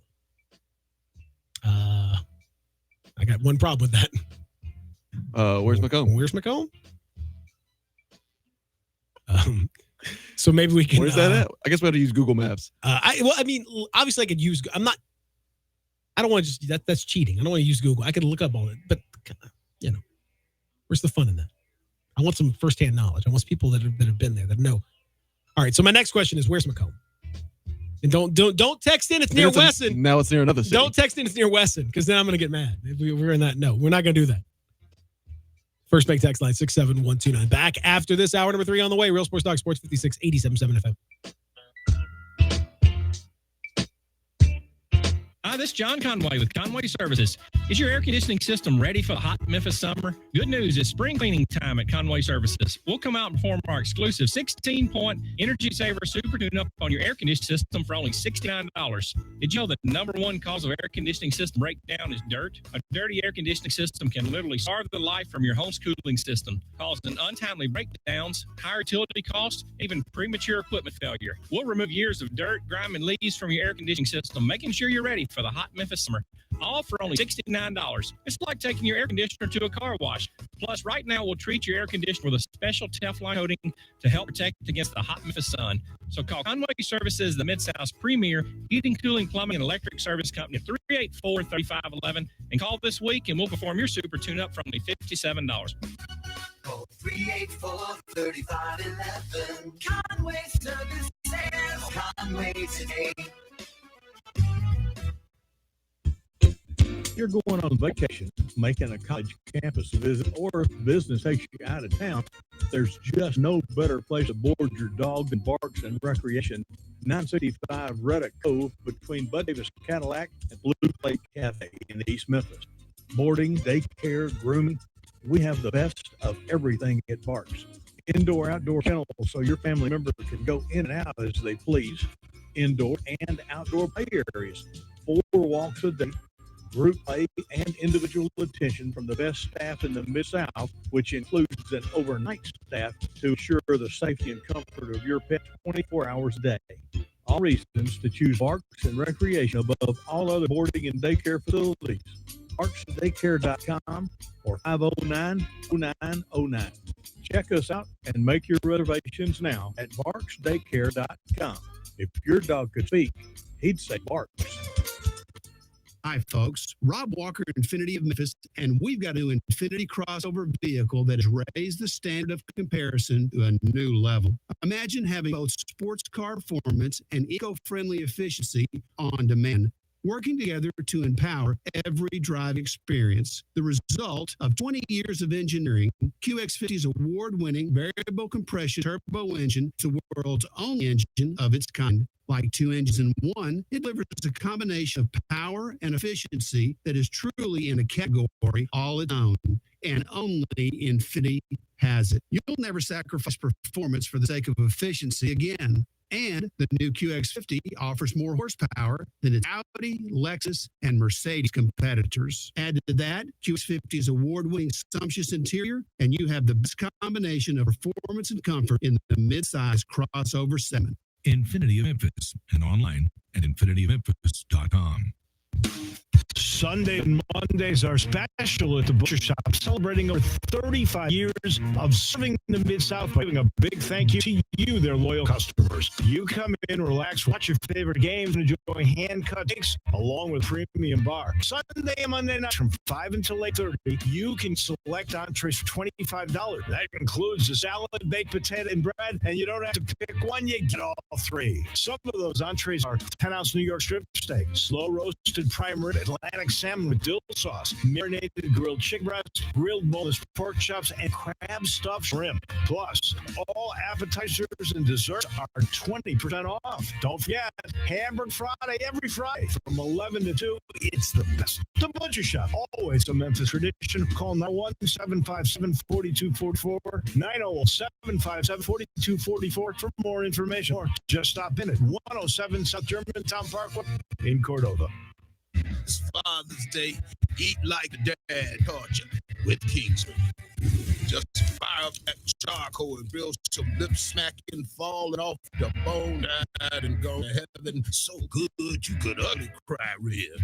I got one problem with that. Where's Macomb? Where's Macomb? So maybe we can. Where's that at? I guess we have to use Google Maps. Obviously I could use. I don't want to just. That's cheating. I don't want to use Google. I could look up all it, but where's the fun in that? I want some firsthand knowledge. I want people that have been there that know. All right. So my next question is, where's Macomb? And don't text in. It's near Wesson. Now it's near another city. Don't text in. It's near Wesson, because then I'm going to get mad. If we're in that. No, we're not going to do that. First Bank text line 67129. Back after this, hour number 3 on the way. Real Sports Talk, Sports 56, 87.7 FM. Hi, this is John Conway with Conway Services. Is your air conditioning system ready for the hot Memphis summer? Good news, it's spring cleaning time at Conway Services. We'll come out and perform our exclusive 16-point Energy Saver Super Tune-Up on your air conditioning system for only $69. Did you know the number one cause of air conditioning system breakdown is dirt? A dirty air conditioning system can literally starve the life from your home's cooling system, causing untimely breakdowns, higher utility costs, even premature equipment failure. We'll remove years of dirt, grime, and leaves from your air conditioning system, making sure you're ready for the hot Memphis summer. All for only $69. It's like taking your air conditioner to a car wash. Plus, right now, we'll treat your air conditioner with a special Teflon coating to help protect against the hot Memphis sun. So call Conway Services, the Mid-South's premier heating, cooling, plumbing, and electric service company at 384-3511. And call this week, and we'll perform your super tune-up for only $57. Call 384-3511. Conway Services. Conway today. You're going on vacation, making a college campus visit, or business takes you out of town, there's just no better place to board your dog than Barks and Recreation, 965 Reddick Cove between Bud Davis Cadillac and Blue Plate Cafe in East Memphis. Boarding, daycare, grooming, we have the best of everything at Barks. Indoor, outdoor kennels so your family member can go in and out as they please. Indoor and outdoor play areas, 4 walks a day, group play, and individual attention from the best staff in the Mid-South, which includes an overnight staff to ensure the safety and comfort of your pet 24 hours a day. All reasons to choose Barks and Recreation above all other boarding and daycare facilities. BarksDaycare.com or 509-0909. Check us out and make your reservations now at BarksDaycare.com. If your dog could speak, he'd say Barks. Hi, folks. Rob Walker, Infinity of Memphis, and we've got a new Infinity crossover vehicle that has raised the standard of comparison to a new level. Imagine having both sports car performance and eco-friendly efficiency on demand, working together to empower every drive experience. The result of 20 years of engineering, QX50's award-winning variable compression turbo engine, the world's only engine of its kind. Like 2 engines in one, it delivers a combination of power and efficiency that is truly in a category all its own, and only Infinity has it. You'll never sacrifice performance for the sake of efficiency again. And the new QX50 offers more horsepower than its Audi, Lexus, and Mercedes competitors. Add to that QX50's award-winning sumptuous interior, and you have the best combination of performance and comfort in the mid-size crossover segment. Infinity of Memphis and online at infinityofmemphis.com. Sunday and Mondays are special at the Butcher Shop, celebrating over 35 years of serving the Mid-South by giving a big thank you to you, their loyal customers. You come in, relax, watch your favorite games, and enjoy hand-cut steaks along with premium bar. Sunday and Monday nights from 5 until 8:30, you can select entrees for $25. That includes the salad, baked potato, and bread, and you don't have to pick one, you get all 3. Some of those entrees are 10-ounce New York strip steak, slow-roasted prime rib, Atlantic salmon with dill sauce, marinated grilled chicken breast, grilled boneless pork chops, and crab stuffed shrimp. Plus, all appetizers and desserts are 20% off. Don't forget, Hamburger Friday every Friday from 11 to 2. It's the best. The Butcher Shop, always a Memphis tradition. Call 901-757-4244, 901-757-4244 for more information, or just stop in at 107 South Germantown Parkway in Cordova. It's Father's Day. Eat like a dad taught you with Kingsman. Just fire up that charcoal and grill some lip smacking, falling off the bone, died and gone to heaven. So good you could ugly cry rib,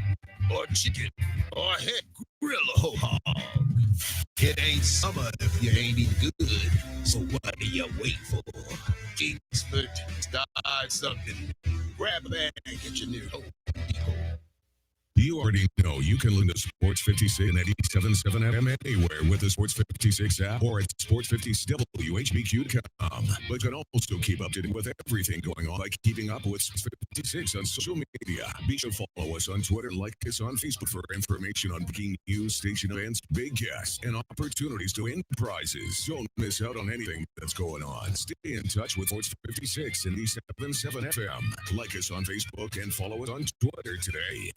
or chicken, or heck, grill a whole hog. It ain't summer if you ain't eating good. So what do you wait for? Kingsford, start something. Grab a bag and get your new home. You already know you can listen to Sports 56 and 87.7 FM anywhere with the Sports 56 app or at sports56whbq.com. But you can also keep up to date with everything going on by keeping up with Sports 56 on social media. Be sure to follow us on Twitter, like us on Facebook for information on breaking news, station events, big guests, and opportunities to win prizes. Don't miss out on anything that's going on. Stay in touch with Sports 56 and 87.7 FM. Like us on Facebook and follow us on Twitter today.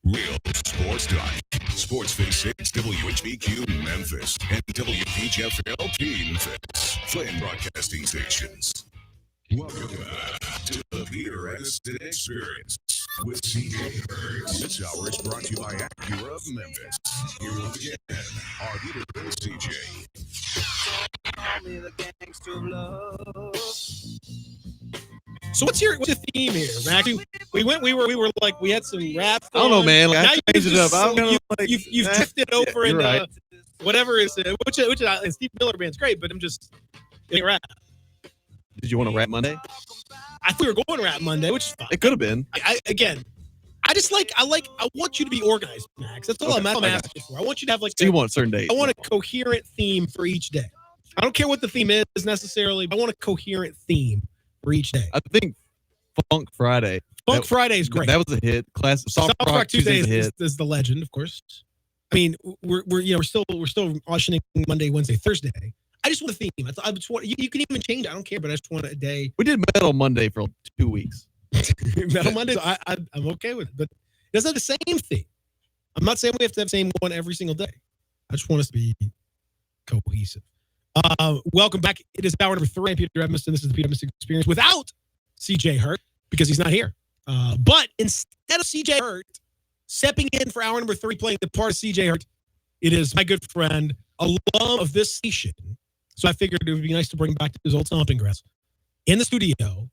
Real Sports Talk. Sports 56 WHBQ Memphis and WPGFLP Memphis. Flame Broadcasting Stations. Welcome back to the Peter Edmiston Experience with CJ Hurts. This hour is brought to you by Acura of Memphis. Here once again are Peter and CJ. So what's your theme here, Max? We were like we had some rap. I don't know, man. Like, now I changed it up. I'm gonna like you've drifted over you're into right. whatever is which Steve Miller Band's great, but I'm just rap. Did you want to rap Monday? I thought we were going rap Monday, which is fine. It could have been. I want you to be organized, Max. That's all I'm asking for. I want you to have like So you want certain days. I want a coherent theme for each day. I don't care what the theme is necessarily, but I want a coherent theme for each day. I think Funk Friday. Friday is great. That was a hit. Soft Rock Tuesday is a hit. hit. Is the legend, of course. I mean, we're still auctioning Monday, Wednesday, Thursday. I just want a theme. I just want you can even change it. I don't care, but I just want a day. We did Metal Monday for 2 weeks. Metal Monday. So I'm okay with it, but it doesn't have the same theme. I'm not saying we have to have the same one every single day. I just want us to be cohesive. Welcome back. It is hour number 3. I'm Peter Edmiston. This is the Peter Edmiston Experience without CJ Hurt because he's not here. But instead of CJ Hurt stepping in for hour number 3, playing the part of CJ Hurt, it is my good friend, alum of this station. So I figured it would be nice to bring back his old stomping grounds in the studio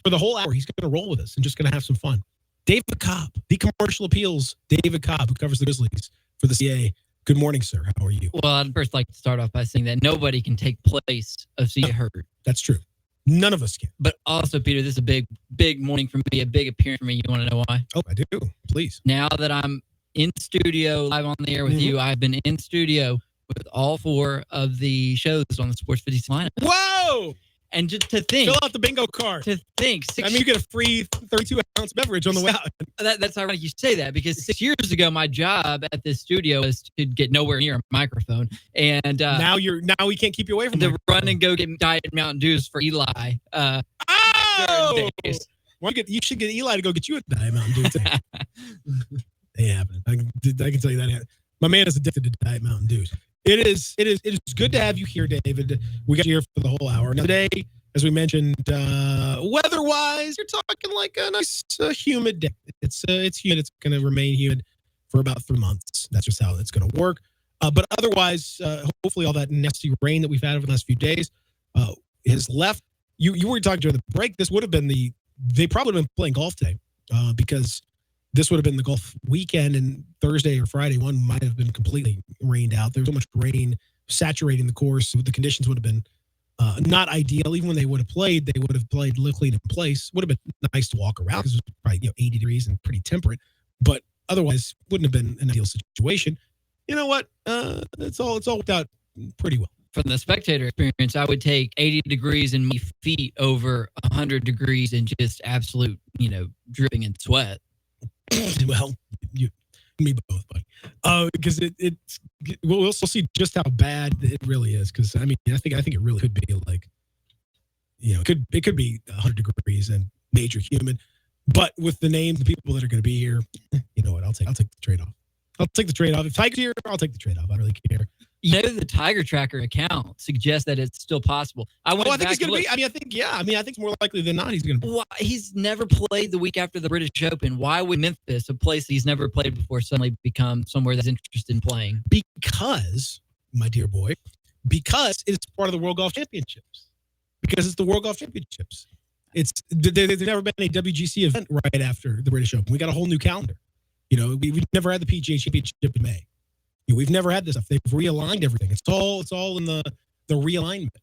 for the whole hour. He's going to roll with us and just going to have some fun. David Cobb, the commercial appeals, David Cobb, who covers the Grizzlies for the CA. Good morning, sir. How are you? Well, I'd first like to start off by saying that nobody can take place of CJ Hurt. That's true. None of us can. But also, Peter, this is a big morning for me, a big appearance for me. You want to know why? Oh, I do. Please. Now that I'm in studio, live on the air with you, I've been in studio with all 4 of the shows on the Sports 56 lineup. Whoa! And just to think. Fill out the bingo card. To think. You get a free 32-ounce beverage on the way out. That's ironic you say that because 6 years ago, my job at this studio was to get nowhere near a microphone. And now we can't keep you away from the run and go get Diet Mountain Dews for Eli. Well, you should get Eli to go get you a Diet Mountain Dew today. They happen. I can tell you that. My man is addicted to Diet Mountain Dews. It is good to have you here, David. We got you here for the whole hour. Now today, as we mentioned, weather-wise, you're talking like a nice humid day. It's humid. It's going to remain humid for about 3 months. That's just how it's going to work. But otherwise, hopefully all that nasty rain that we've had over the last few days has left. You were talking during the break. This would have been they probably would have been playing golf today because this would have been the golf weekend, and Thursday or Friday one might have been completely rained out. There was so much rain saturating the course. The conditions would have been not ideal. Even when they would have played, they would have played clean in place. Would have been nice to walk around because it was probably 80 degrees and pretty temperate. But otherwise, wouldn't have been an ideal situation. You know what? It's all worked out pretty well. From the spectator experience, I would take 80 degrees in my feet over 100 degrees and just absolute, dripping in sweat. Well, me both, buddy. Because we'll see just how bad it really is. Because I think it really could be like, it could be 100 degrees and major humid. But with the names, the people that are going to be here, you know what? I'll take the trade off. I'll take the trade off. If Tiger's here, I'll take the trade off. I don't really care. The Tiger Tracker account suggests that it's still possible. I think he's going to be. I think it's more likely than not he's going to be. Well, he's never played the week after the British Open. Why would Memphis, a place he's never played before, suddenly become somewhere that's interested in playing? Because, my dear boy, because it's part of the World Golf Championships. Because it's the World Golf Championships. There's never been a WGC event right after the British Open. We got a whole new calendar. We've never had the PGA Championship in May. We've never had this stuff. They've realigned everything. It's all in the realignment.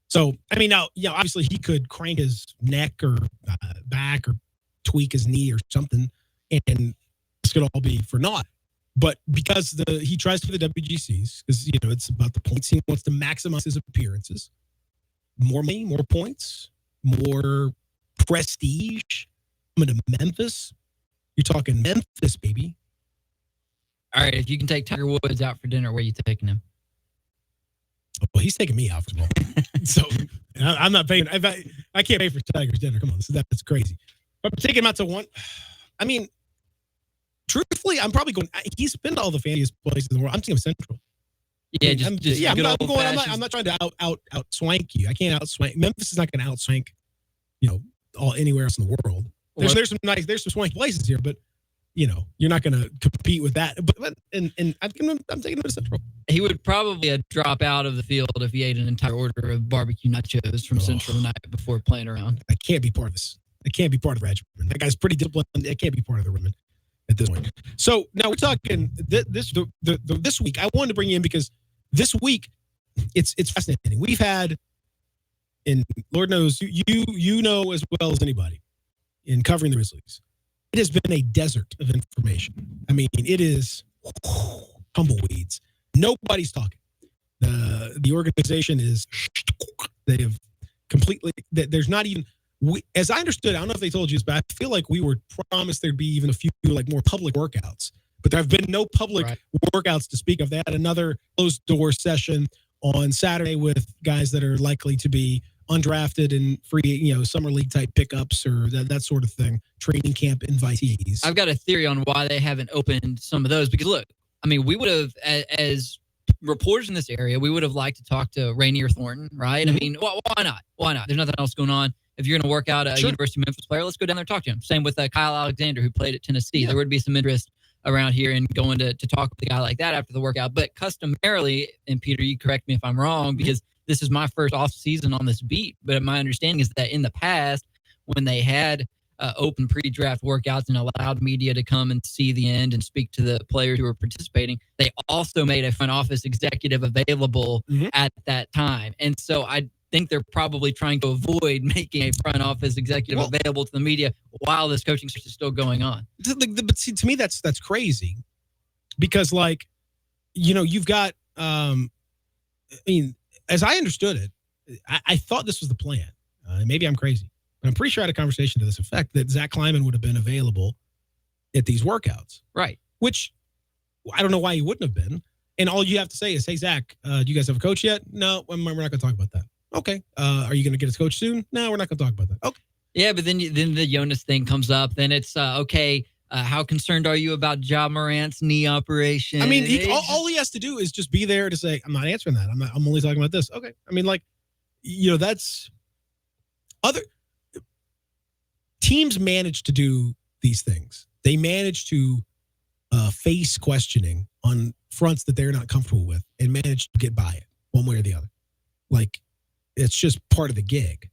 So, now, obviously he could crank his neck or back or tweak his knee or something and this could all be for naught. But because he tries to do the WGCs, because it's about the points. He wants to maximize his appearances. More money, more points, more prestige. Coming to Memphis. You're talking Memphis, baby. All right, if you can take Tiger Woods out for dinner, where are you taking him? Well, he's taking me out for tomorrow. So I'm not paying. I can't pay for Tiger's dinner. Come on, so that's crazy. But I'm taking him out to one. I mean, truthfully, I'm probably going. He's been to all the fanciest places in the world. I'm taking him Central. Yeah, I'm not trying to out swank you. I can't outswank. Memphis is not going to outswank, all anywhere else in the world. There's some swanky places here, but you're not going to compete with that. But I'm taking him to Central. He would probably drop out of the field if he ate an entire order of barbecue nachos from Central the night before playing around. I can't be part of this. I can't be part of the regimen. That guy's pretty disciplined. I can't be part of the regimen at this point. So now we're talking this week. I wanted to bring you in because this week it's fascinating. We've had, and Lord knows you know as well as anybody in covering the Grizzlies, it has been a desert of information. I mean, it is tumbleweeds. Nobody's talking. The organization is, they have completely, there's not even, as I understood, I don't know if they told you this, but I feel like we were promised there'd be even a few more public workouts, but there have been no public workouts to speak of. They had another closed door session on Saturday with guys that are likely to be undrafted and free, summer league type pickups or that sort of thing, training camp invitees. I've got a theory on why they haven't opened some of those because look, I mean, we would have, as reporters in this area, we would have liked to talk to Rainier Thornton, right? Mm-hmm. I mean, why not? Why not? There's nothing else going on. If you're going to work out a University of Memphis player, let's go down there and talk to him. Same with Kyle Alexander, who played at Tennessee. Yeah. There would be some interest around here in going to talk with a guy like that after the workout. But customarily, and Peter, you correct me if I'm wrong, because this is my first off season on this beat. But my understanding is that in the past, when they had open pre-draft workouts and allowed media to come and see the end and speak to the players who were participating, they also made a front office executive available at that time. And so I think they're probably trying to avoid making a front office executive available to the media while this coaching search is still going on. But see, to me, that's crazy because, you've got, as I understood it, I thought this was the plan. Maybe I'm crazy. But I'm pretty sure I had a conversation to this effect that Zach Kleiman would have been available at these workouts. Right. Which I don't know why he wouldn't have been. And all you have to say is, hey, Zach, do you guys have a coach yet? No, we're not going to talk about that. Okay. Are you going to get a coach soon? No, we're not going to talk about that. Okay. Yeah, but then the Jonas thing comes up. Then it's, okay, how concerned are you about Ja Morant's knee operation? I mean, all he has to do is just be there to say, I'm not answering that. I'm only talking about this. Okay. I mean, that's other teams manage to do these things. They manage to face questioning on fronts that they're not comfortable with and manage to get by it one way or the other. It's just part of the gig.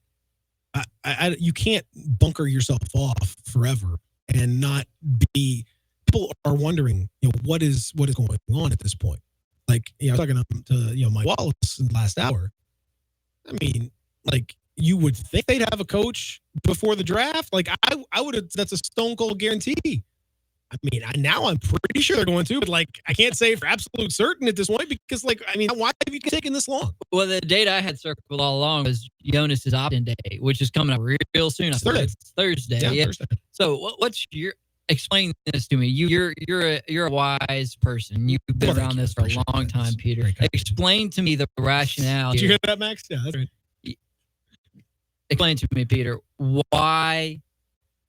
You can't bunker yourself off forever and not be. People are wondering, what is going on at this point. I was talking to Mike Wallace in the last hour. I mean, you would think they'd have a coach before the draft. I would have. That's a stone cold guarantee. I mean, now I'm pretty sure they're going to, but I can't say for absolute certain at this point because, why have you taken this long? Well, the date I had circled all along was Jonas's opt-in day, which is coming up real soon. It's Thursday. It's Thursday. Yeah. Thursday. So, what's your explain this to me? You're a wise person. You've been around this for a long time, Peter. Explain to me the rationale. Did you hear that, Max? Yeah, that's right. Explain to me, Peter, why.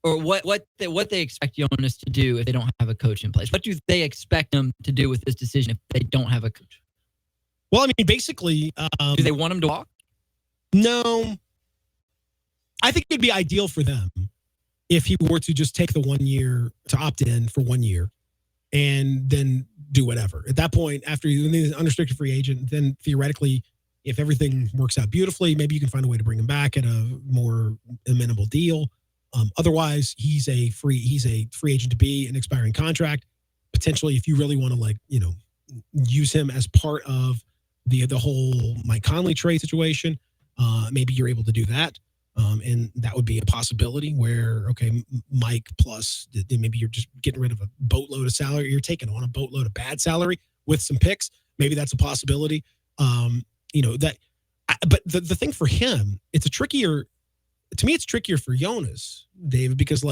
Or what they expect Jonas to do if they don't have a coach in place. What do they expect them to do with this decision if they don't have a coach? Well, I mean, basically... do they want him to walk? No. I think it'd be ideal for them if he were to just take the 1 year, to opt in for 1 year, and then do whatever. At that point, after he's an unrestricted free agent, then theoretically, if everything works out beautifully, maybe you can find a way to bring him back at a more amenable deal. Otherwise, he's a free agent to be, an expiring contract. Potentially, if you really want to use him as part of the whole Mike Conley trade situation, maybe you're able to do that. And that would be a possibility where, okay, Mike plus maybe you're just getting rid of a boatload of salary. You're taking on a boatload of bad salary with some picks. Maybe that's a possibility. But the thing for him, it's trickier for Jonas, David, because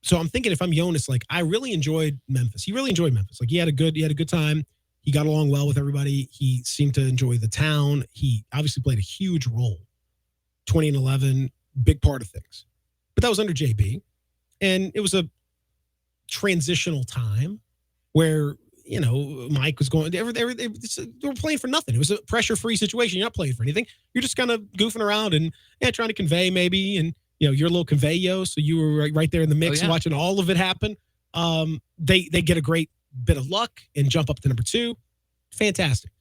so I'm thinking if I'm Jonas, I really enjoyed Memphis. He really enjoyed Memphis. He had a good time. He got along well with everybody. He seemed to enjoy the town. He obviously played a huge role. 2011, big part of things. But that was under JB. And it was a transitional time where, Mike was going, they were playing for nothing. It was a pressure-free situation. You're not playing for anything. You're just kind of goofing around and trying to convey maybe. And, you're a little conveyo. So you were right there in the mix watching all of it happen. They get a great bit of luck and jump up to number 2. Fantastic.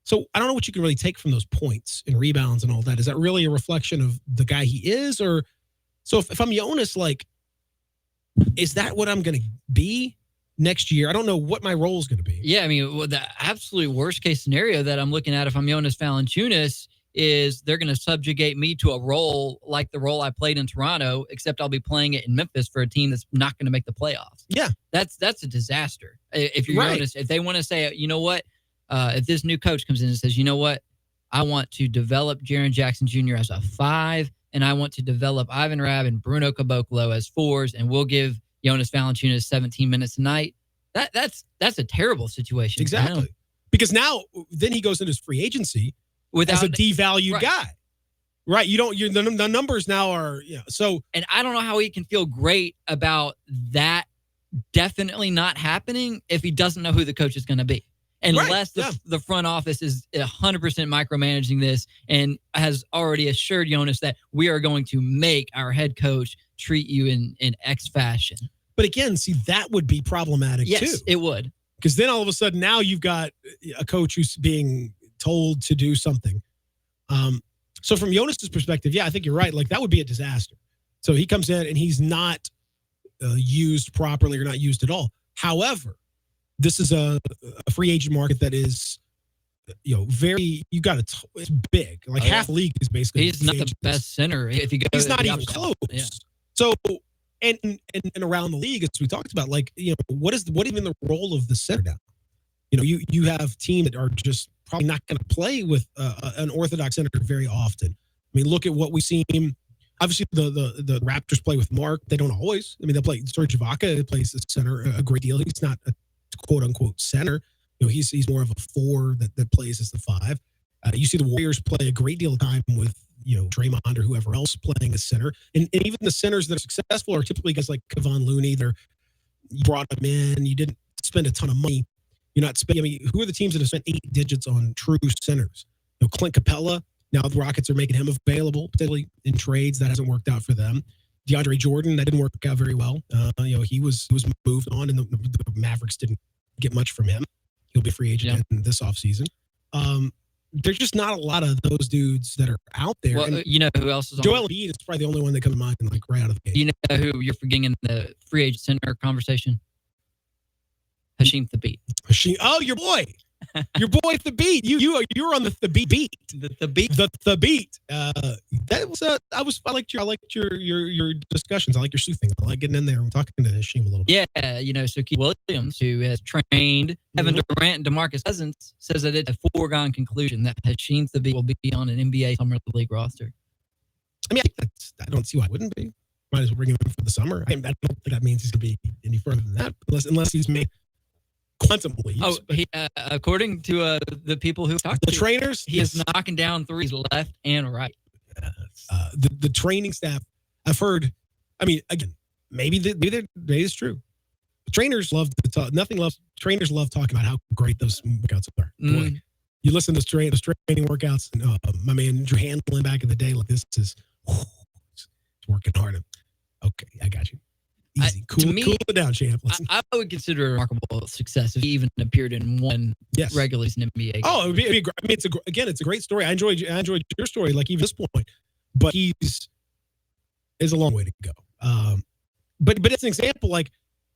So I don't know what you can really take from those points and rebounds and all that. Is that really a reflection of the guy he is? Or so if I'm Jonas, is that what I'm going to be next year? I don't know what my role is going to be. Yeah, I mean, the absolute worst case scenario that I'm looking at if I'm Jonas Valanciunas is they're going to subjugate me to a role like the role I played in Toronto, except I'll be playing it in Memphis for a team that's not going to make the playoffs. Yeah. That's a disaster. If you're Jonas, if they want to say, you know what, if this new coach comes in and says, you know what, I want to develop Jaren Jackson Jr. as a 5, and I want to develop Ivan Rabb and Bruno Caboclo as 4s, and we'll give Jonas Valanciunas 17 minutes a night. That's a terrible situation. Exactly. Because now then he goes into his free agency as a devalued guy. Right. The numbers now are, so. And I don't know how he can feel great about that definitely not happening if he doesn't know who the coach is going to be. Unless the front office is 100% micromanaging this and has already assured Jonas that we are going to make our head coach treat you in X fashion. But again, see, that would be problematic too. Yes, it would. Because then all of a sudden now you've got a coach who's being told to do something. So from Jonas's perspective, I think you're right. That would be a disaster. So he comes in and he's not used properly or not used at all. However, this is a free agent market that is, very, it's big. Half the league is basically. He's not the best center. If you go, he's not even close. Yeah. So, and around the league, as we talked about, what even the role of the center now? You have teams that are just probably not going to play with an orthodox center very often. I mean, look at what we've seen. Obviously, the Raptors play with Mark. They don't always. I mean, they play Serge Ibaka plays the center a great deal. He's not a quote unquote center. He's more of a 4 that plays as the 5. You see the Warriors play a great deal of time with Draymond or whoever else playing as center, and even the centers that are successful are typically guys like Kevon Looney. You brought them in. You didn't spend a ton of money. You're not spending. I mean, who are the teams that have spent 8 digits on true centers? Clint Capella. Now the Rockets are making him available, particularly in trades. That hasn't worked out for them. DeAndre Jordan, that didn't work out very well. He was moved on, and the Mavericks didn't get much from him. He'll be a free agent in this offseason. There's just not a lot of those dudes that are out there. Well, who else is on? Joel Embiid is probably the only one that comes to mind, right out of the gate. You know who you're forgetting in the free agent center conversation? Hasheem Thabeet. Oh, your boy. Your boy Thabeet. You're on the Thabeet beat. The beat. The Thabeet. That was I liked your discussions. I like your sleuthing. I like getting in there and talking to Hasheem a little bit. Yeah, so Keith Williams, who has trained Kevin Durant and DeMarcus Cousins, says that it's a foregone conclusion that Hasheem Thabeet will be on an NBA Summer League roster. I mean, I don't see why it wouldn't be. Might as well bring him in for the summer. I don't think that means he's going to be any further than that, unless he's made quantum leaps. Oh, according to the people who talked to trainers, he is knocking down threes left and right. The training staff, I've heard. I mean, again, maybe it's true. The trainers love to talk. Trainers love talking about how great those workouts are. Boy, you listen to those training workouts, and my man Drew Handlin back in the day, this is it's working hard. Okay, I got you. Easy. Cool it down, champ. I would consider it a remarkable success if he even appeared in one regular season NBA game. Oh, it'd be I mean, it's a great story. I enjoyed your story, even this point. But is a long way to go. But it's an example.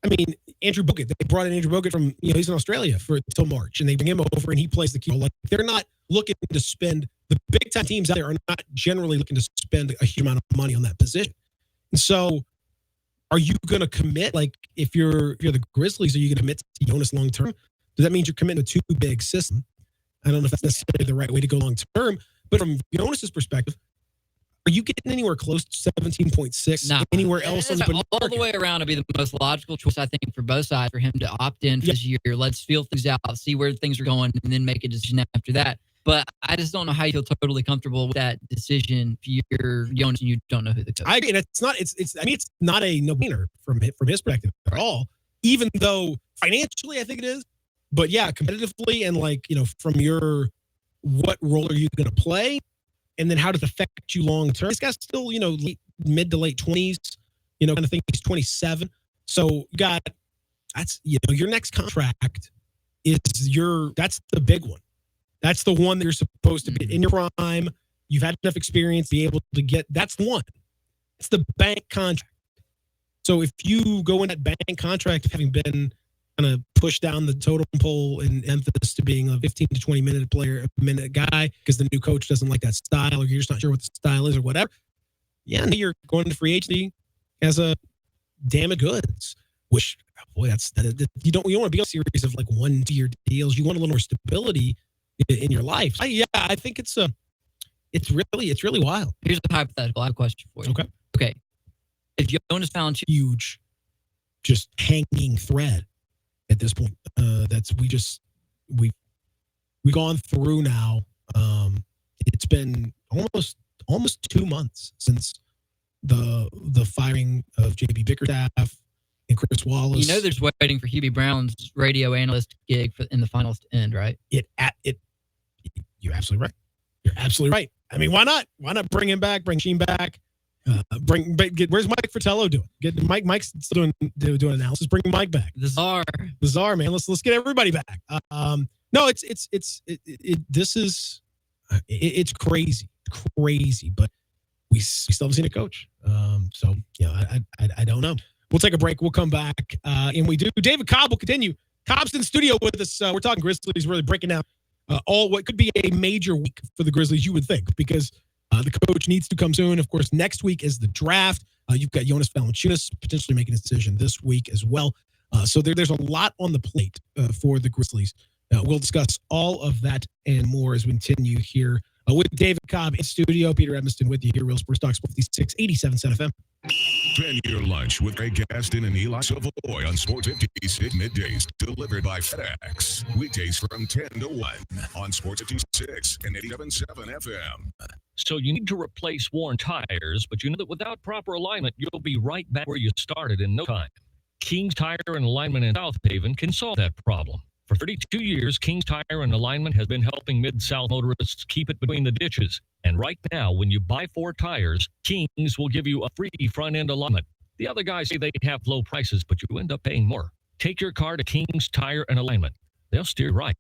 I mean, Andrew Bogut. They brought in Andrew Bogut from he's in Australia till March, and they bring him over and he plays the key role. Like they're not looking to spend. The big time teams out there are not generally looking to spend a huge amount of money on that position. And so, are you going to commit? Like, if you're the Grizzlies, are you going to commit to Jonas long term? Does that mean you're committing to a too big system? I don't know if that's necessarily the right way to go long term. But from Jonas's perspective, are you getting anywhere close to 17.6 anywhere else on the all the way around would be the most logical choice, I think, for both sides, for him to opt in for this year. Let's feel things out, see where things are going, and then make a decision after that. But I just don't know how you feel totally comfortable with that decision if you're Jonas and you don't know who the coach is. I agree. It's not a no-brainer from his perspective at all, even though financially I think it is. But yeah, competitively and from your what role are you going to play? And then how does it affect you long term? This guy's still, mid to late 20s, kind of thing. He's 27. So you got your next contract that's the big one. That's the one that you're supposed to be in your prime. You've had enough experience to be able to get. That's the one. It's the bank contract. So if you go in that bank contract having been kind of pushed down the totem pole in emphasis to being a 15 to 20 minute guy because the new coach doesn't like that style or you're just not sure what the style is or whatever. Yeah, now you're going to free agency as a damn good. Which you don't want to be on a series of like 1-year deals. You want a little more stability in your life. I think it's really wild. Here's a hypothetical. I have a question for you. Okay. If Jonas found huge, just hanging thread at this point, we've gone through now. It's been almost 2 months since the firing of JB Bickerstaff and Chris Wallace. There's waiting for Hubie Brown's radio analyst gig in the finals to end, right? You're absolutely right. You're absolutely right. I mean, why not? Why not bring him back? Bring Sheen back. Where's Mike Fratello doing? Mike's still doing analysis. Bring Mike back. The czar, man. Let's get everybody back. No, this is crazy, but we still haven't seen a coach. I don't know. We'll take a break. We'll come back, and we do. David Cobb will continue. Cobb's in studio with us. We're talking Grizzlies. Really breaking down all what could be a major week for the Grizzlies, you would think, because the coach needs to come soon. Of course, next week is the draft. You've got Jonas Valanciunas potentially making a decision this week as well. So there's a lot on the plate for the Grizzlies. We'll discuss all of that and more as we continue here with David Cobb in studio. Peter Edmiston with you here, Real Sports Talk, 5687 FM. Spend your lunch with Greg Gaston and Eli Savoy on Sports 56 middays, delivered by FedEx. Weekdays from 10 to 1 on Sports 56 and 87.7 FM. So you need to replace worn tires, but you know that without proper alignment, you'll be right back where you started in no time. King's Tire and Alignment in South Haven can solve that problem. For 32 years, King's Tire and Alignment has been helping Mid-South motorists keep it between the ditches. And right now, when you buy 4 tires, King's will give you a free front-end alignment. The other guys say they have low prices, but you end up paying more. Take your car to King's Tire and Alignment. They'll steer right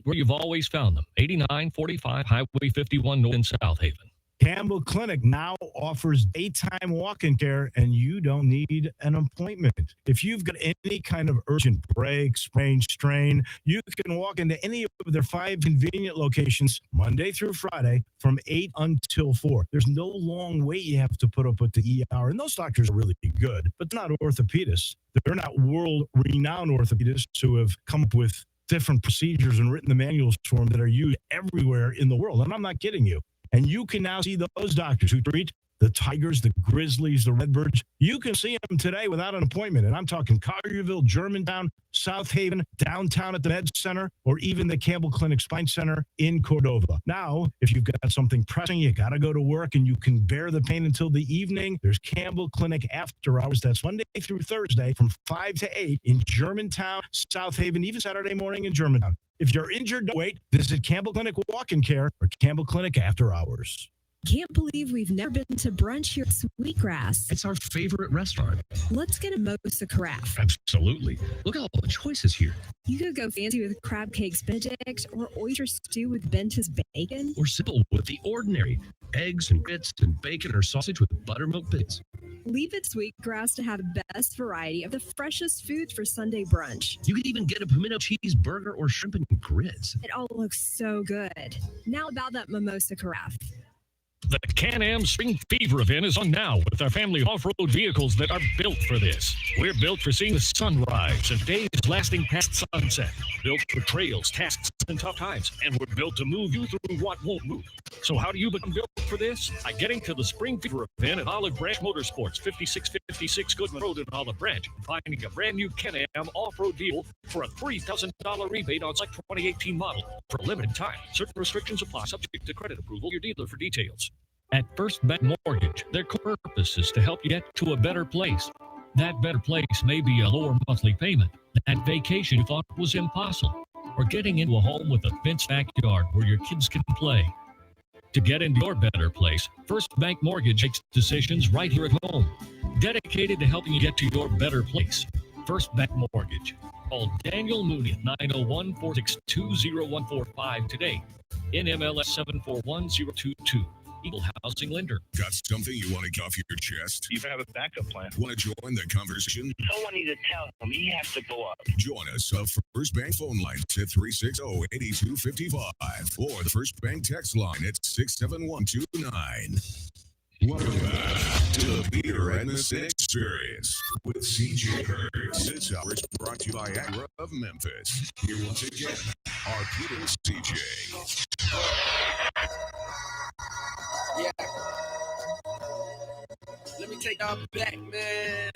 where you've always found them. 8945 Highway 51 North in South Haven. Campbell Clinic now offers daytime walk-in care, and you don't need an appointment. If you've got any kind of urgent break, sprain, strain, you can walk into any of their 5 convenient locations Monday through Friday from 8 until 4. There's no long wait you have to put up with the ER, and those doctors are really good, but they're not orthopedists. They're not world-renowned orthopedists who have come up with different procedures and written the manuals for them that are used everywhere in the world, and I'm not kidding you. And you can now see those doctors who treat the Tigers, the Grizzlies, the Redbirds. You can see them today without an appointment. And I'm talking Collierville, Germantown, South Haven, downtown at the Med Center, or even the Campbell Clinic Spine Center in Cordova. Now, if you've got something pressing, you got to go to work and you can bear the pain until the evening, there's Campbell Clinic After Hours. That's Monday through Thursday from 5 to 8 in Germantown, South Haven, even Saturday morning in Germantown. If you're injured, don't wait. Visit Campbell Clinic Walk-in Care or Campbell Clinic After Hours. Can't believe we've never been to brunch here at Sweetgrass. It's our favorite restaurant. Let's get a mimosa carafe. Absolutely. Look at all the choices here. You could go fancy with crab cakes Benedict or oyster stew with Bentis bacon. Or simple with the ordinary eggs and grits and bacon or sausage with buttermilk bits. Leave it Sweetgrass to have the best variety of the freshest foods for Sunday brunch. You can even get a pimento cheeseburger or shrimp and grits. It all looks so good. Now about that mimosa carafe. The Can-Am Spring Fever event is on now with our family off-road vehicles that are built for this. We're built for seeing the sunrise and days lasting past sunset. Built for trails, tasks, and tough times. And we're built to move you through what won't move. So how do you become built for this? By getting to the Spring Fever event at Olive Branch Motorsports, 5656 Goodman Road in Olive Branch, and finding a brand new Can-Am off-road vehicle for a $3,000 rebate on select 2018 model for a limited time. Certain restrictions apply, subject to credit approval. Your dealer for details. At First Bank Mortgage, their purpose is to help you get to a better place. That better place may be a lower monthly payment, that vacation you thought was impossible, or getting into a home with a fenced backyard where your kids can play. To get into your better place, First Bank Mortgage makes decisions right here at home, dedicated to helping you get to your better place. First Bank Mortgage. Call Daniel Mooney at 901-462-0145 today. NMLS 741022. Equal housing lender. Got something you want to get off your chest? You have a backup plan. Want to join the conversation? Someone needs to tell him he has to go up. Join us on First Bank phone line at 360-8255 or the First Bank text line at 67129. Welcome back to the Peter Edmiston Experience with CJ Hurts. This hour is brought to you by Agra of Memphis. Here once again are Peter and CJ. Yeah. Let me take y'all back, man.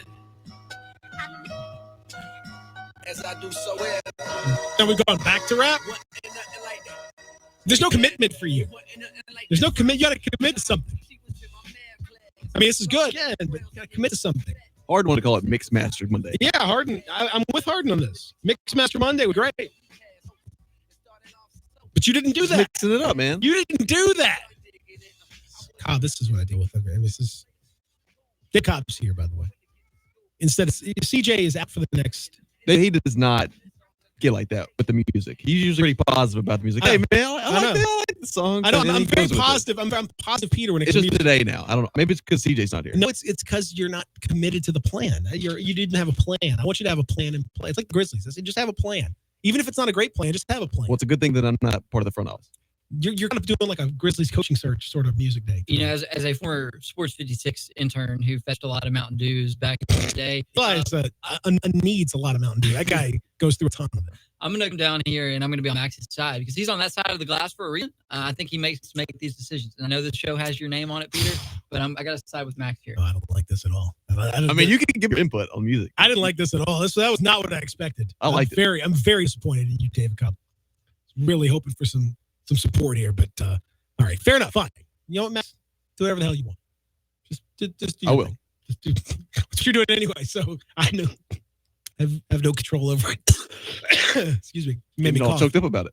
As I do so well. Are we going back to rap? There's no commitment for you. There's no commit. You got to commit to something. I mean, this is good, yeah, but you got to commit to something. Hard want to call it Mixed Mastered Monday. Yeah, Harden. I'm with Harden on this. Mixed Master Monday was great. But you didn't do that. Mixing it up, man. You didn't do that. Cobb, this is what I deal with. This is Dick Cobb's here, by the way. Instead of CJ is out for the next. He does not get like that with the music. He's usually pretty positive about the music. Hey man, I like the song. I know. I'm very positive. I'm positive, Peter. When it it's comes just to today now. I don't know. Maybe it's because CJ's not here. No, it's because you're not committed to the plan. You didn't have a plan. I want you to have a plan in play. It's like the Grizzlies. I said, just have a plan. Even if it's not a great plan, just have a plan. Well, it's a good thing that I'm not part of the front office. You're kind of doing like a Grizzlies coaching search sort of music day. You know, as a former Sports 56 intern who fetched a lot of Mountain Dews back in the day. But needs a lot of Mountain Dew. That guy goes through a ton of it. I'm going to come down here and I'm going to be on Max's side because he's on that side of the glass for a reason. I think he makes us make these decisions. And I know the show has your name on it, Peter, but I got to side with Max here. Oh, I don't like this at all. I mean, you can give your input on music. I didn't like this at all. That was not what I expected. I liked it. I'm very disappointed in you, David Cobb. Really hoping for some support here, but all right, fair enough. Fine. You know what, Max? Do whatever the hell you want. Just do. I will. Just do what you're doing anyway. So I know. Have no control over it. Excuse me. You made me all cough. choked up about it.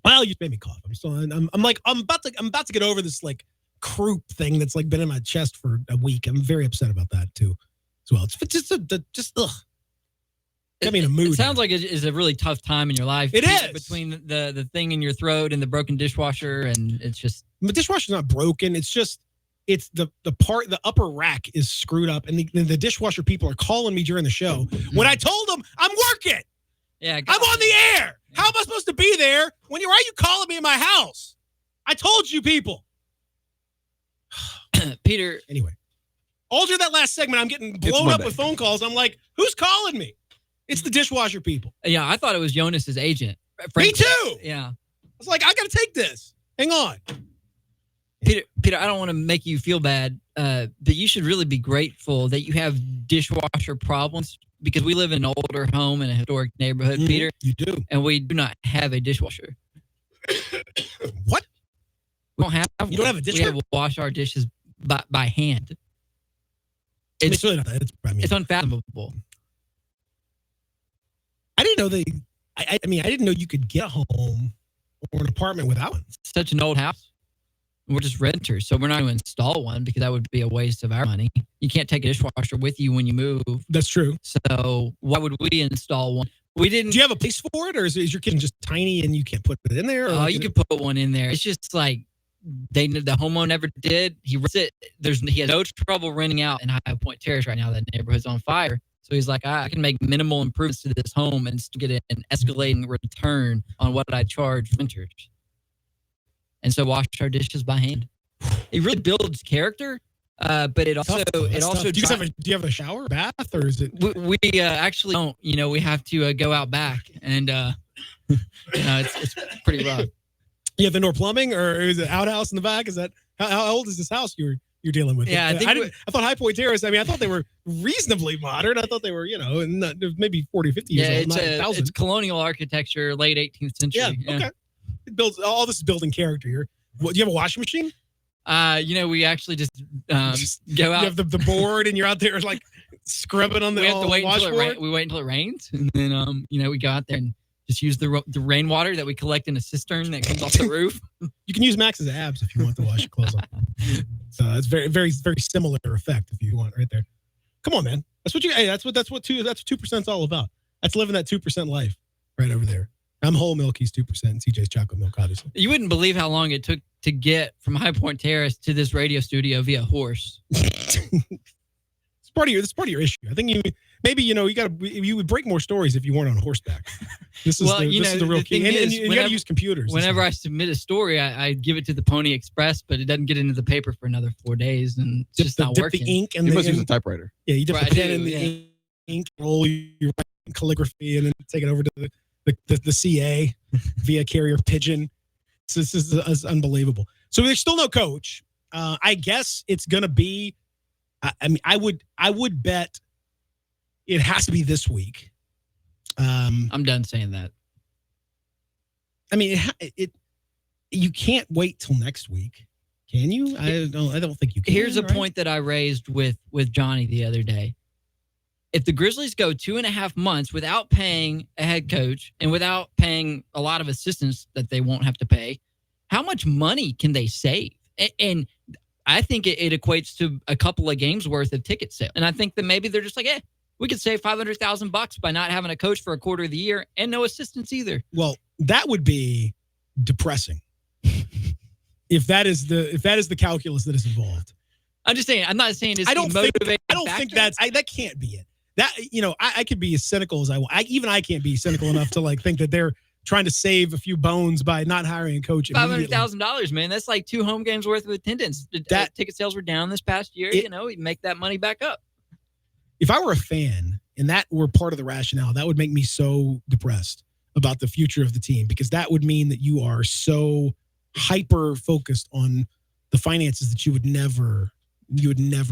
Well, you made me cough. I'm about to get over this like croup thing that's like been in my chest for a week. I'm very upset about that too, as well. It's just ugh. Got me in a mood. It sounds like it is a really tough time in your life. It is between the thing in your throat and the broken dishwasher, and it's just. The dishwasher's not broken. It's just. It's the upper rack is screwed up, and the dishwasher people are calling me during the show when I told them I'm working. Yeah, I'm on the air. How am I supposed to be there when why are you calling me in my house? I told you people. Peter. Anyway, alter that last segment. I'm getting blown up with phone calls. I'm like, who's calling me? It's the dishwasher people. Yeah, I thought it was Jonas's agent. Me too. Yeah. I was like, I got to take this. Hang on. Peter, I don't want to make you feel bad, but you should really be grateful that you have dishwasher problems because we live in an older home in a historic neighborhood, Peter. You do. And we do not have a dishwasher. What? We don't have You don't have a dishwasher? We have to wash our dishes by hand. It's really not. It's unfathomable. I didn't know I didn't know you could get a home or an apartment without one. It's such an old house. We're just renters, so we're not going to install one because that would be a waste of our money. You can't take a dishwasher with you when you move. That's true. So why would we install one? We didn't. Do you have a place for it, or is your kitchen just tiny and you can't put it in there? Oh, you can put one in there. It's just like the homeowner never did. He has no trouble renting out in High Point Terrace right now. That neighborhood's on fire. So he's like, I can make minimal improvements to this home and still get an escalating return on what I charge renters. And so wash our dishes by hand. It really builds character, but it also Do you have a shower, bath, or is it? We actually don't. We have to go out back, and it's pretty rough. You have indoor plumbing, or is it outhouse in the back? Is that how old is this house you're dealing with? Yeah, I thought High Point Terrace. I thought they were reasonably modern. I thought they were, maybe 40, 50 years old. It's colonial architecture, late 18th century. Yeah. Okay. It builds all this is building character here. Do you have a washing machine? We actually just go out. You have the board, and you're out there like scrubbing on the. We have to wait washboard. we wait until it rains, and then we go out there and just use the rainwater that we collect in a cistern that comes off the roof. You can use Max's abs if you want to wash your clothes on. So it's very, very, very similar effect if you want right there. Come on, man. That's what 2%'s all about. That's living that 2% life right over there. I'm whole milk. He's 2%. And CJ's chocolate milk, obviously. You wouldn't believe how long it took to get from High Point Terrace to this radio studio via horse. It's part of your issue. I think you would break more stories if you weren't on horseback. This is the real key. And you got to use computers. Whenever I submit a story, I give it to the Pony Express, but it doesn't get into the paper for another 4 days, and it's just not working. The ink and you must use a typewriter. Yeah, you dip the pen in the ink, roll your calligraphy, and then take it over to the CA via carrier pigeon. So this is unbelievable. So there's still no coach. I guess it's going to be. I would bet it has to be this week. I'm done saying that. I mean, you can't wait till next week, can you? I don't think you can. Here's a point that I raised with Johnny the other day. If the Grizzlies go 2.5 months without paying a head coach and without paying a lot of assistants that they won't have to pay, how much money can they save? And I think it equates to a couple of games worth of ticket sales. And I think that maybe they're just like, we could save $500,000 by not having a coach for a quarter of the year and no assistants either. Well, that would be depressing. if that is the calculus that is involved. I'm just saying. I'm not saying it's I don't think factor. that can't be it. That I could be as cynical as I want. Even I can't be cynical enough to think that they're trying to save a few bones by not hiring a coach. $500,000, man. That's like 2 home games worth of attendance. That ticket sales were down this past year. You make that money back up. If I were a fan and that were part of the rationale, that would make me so depressed about the future of the team, because that would mean that you are so hyper focused on the finances that you would never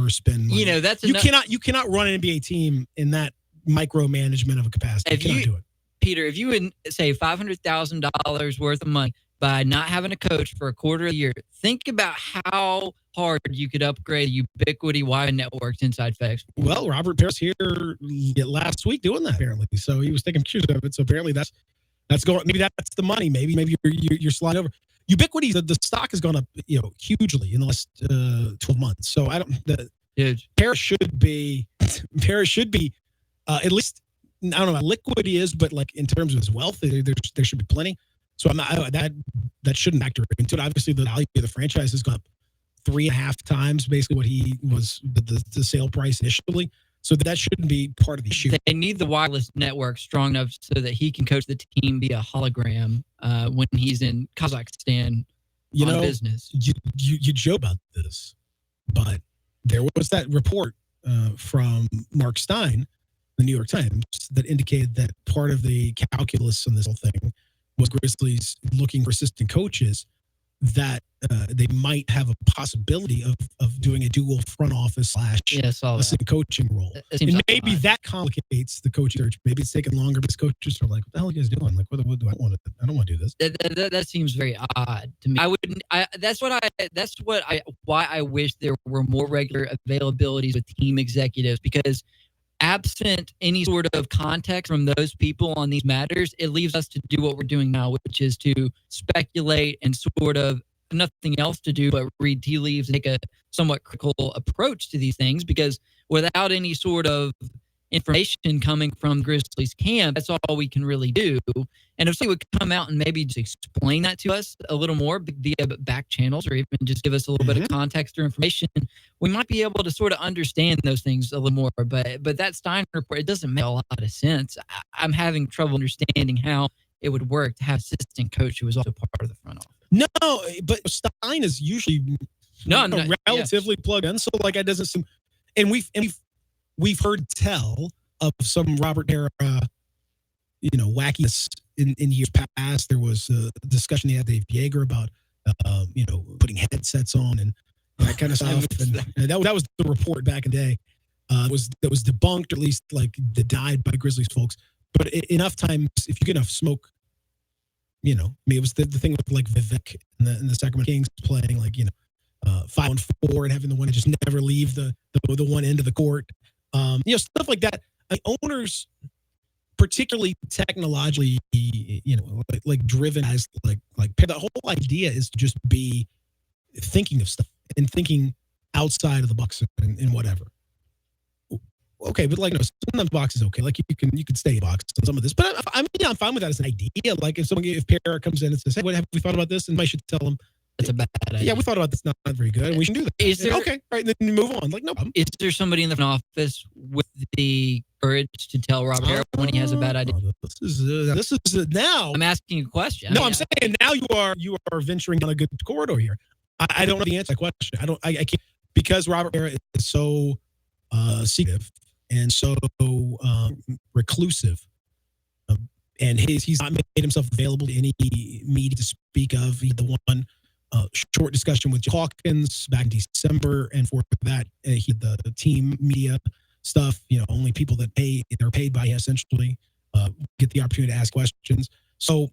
spend money. You cannot run an NBA team in that micromanagement of a capacity. You cannot do it. Peter, if you would save $500,000 worth of money by not having a coach for a quarter of the year, think about how hard you could upgrade ubiquity Wi-Fi networks inside FedEx. Well, Robert Parrish here last week doing that, apparently. So he was taking pictures of it. So apparently that's going. Maybe that's the money. Maybe you're sliding over. Ubiquity, the stock has gone up, hugely in the last 12 months. So Parrish should be at least, I don't know how liquid he is, but in terms of his wealth, there should be plenty. So that shouldn't factor into it. Obviously, the value of the franchise has gone up 3.5 times basically what he was the sale price initially. So that shouldn't be part of the issue. They need the wireless network strong enough so that he can coach the team via hologram when he's in Kazakhstan on business. You joke about this, but there was that report from Mark Stein, the New York Times, that indicated that part of the calculus on this whole thing was Grizzlies looking for assistant coaches, that they might have a possibility of doing a dual front office / assistant coaching role. And maybe that complicates the coaching search. Maybe it's taking longer because coaches are like, what the hell are you guys doing? What do I want to do? I don't want to do this. That seems very odd to me. Why I wish there were more regular availabilities with team executives, because absent any sort of context from those people on these matters, it leaves us to do what we're doing now, which is to speculate and sort of nothing else to do but read tea leaves and take a somewhat critical approach to these things, because without any sort of information coming from Grizzlies camp. That's all we can really do. And if somebody would come out and maybe just explain that to us a little more via back channels, or even just give us a little bit of context or information, we might be able to sort of understand those things a little more. But that Steiner report, it doesn't make a lot of sense. I'm having trouble understanding how it would work to have assistant coach who was also part of the front office. No, but Stein is usually relatively plugged in. So like that doesn't seem, and we've heard tell of some Robert era, wackiness in years past. There was a discussion they had with Dave Yeager about, putting headsets on and that kind of stuff. And that was the report back in the day. That was debunked, or at least like denied by Grizzlies folks. But enough times, if you get enough smoke, it was the thing with like Vivek and the Sacramento Kings playing like 5-on-4 and having the one to just never leave the one end of the court. Stuff like that. Owners, particularly technologically, like driven as like the whole idea is to just be thinking of stuff and thinking outside of the box and whatever. Okay, but sometimes box is okay. Like you can stay in box on some of this, but I'm fine with that as an idea. Like if Parra comes in and says, "Hey, what have we thought about this?" and I should tell them it's a bad idea. Yeah, we thought about this. Not very good. And we should do that. Is there, okay, right? Then move on. Like no problem. Is there somebody in the front office with the courage to tell Robert Parra when he has a bad idea? This is now. I'm asking you a question. I'm saying now you are venturing down a good corridor here. I don't know the answer to that question. I can't, because Robert Parra is so secretive and so reclusive, and he's not made himself available to any media to speak of. He had the one short discussion with Hawkins back in December, and for that he had the team media stuff. Only people that they're paid by essentially get the opportunity to ask questions. So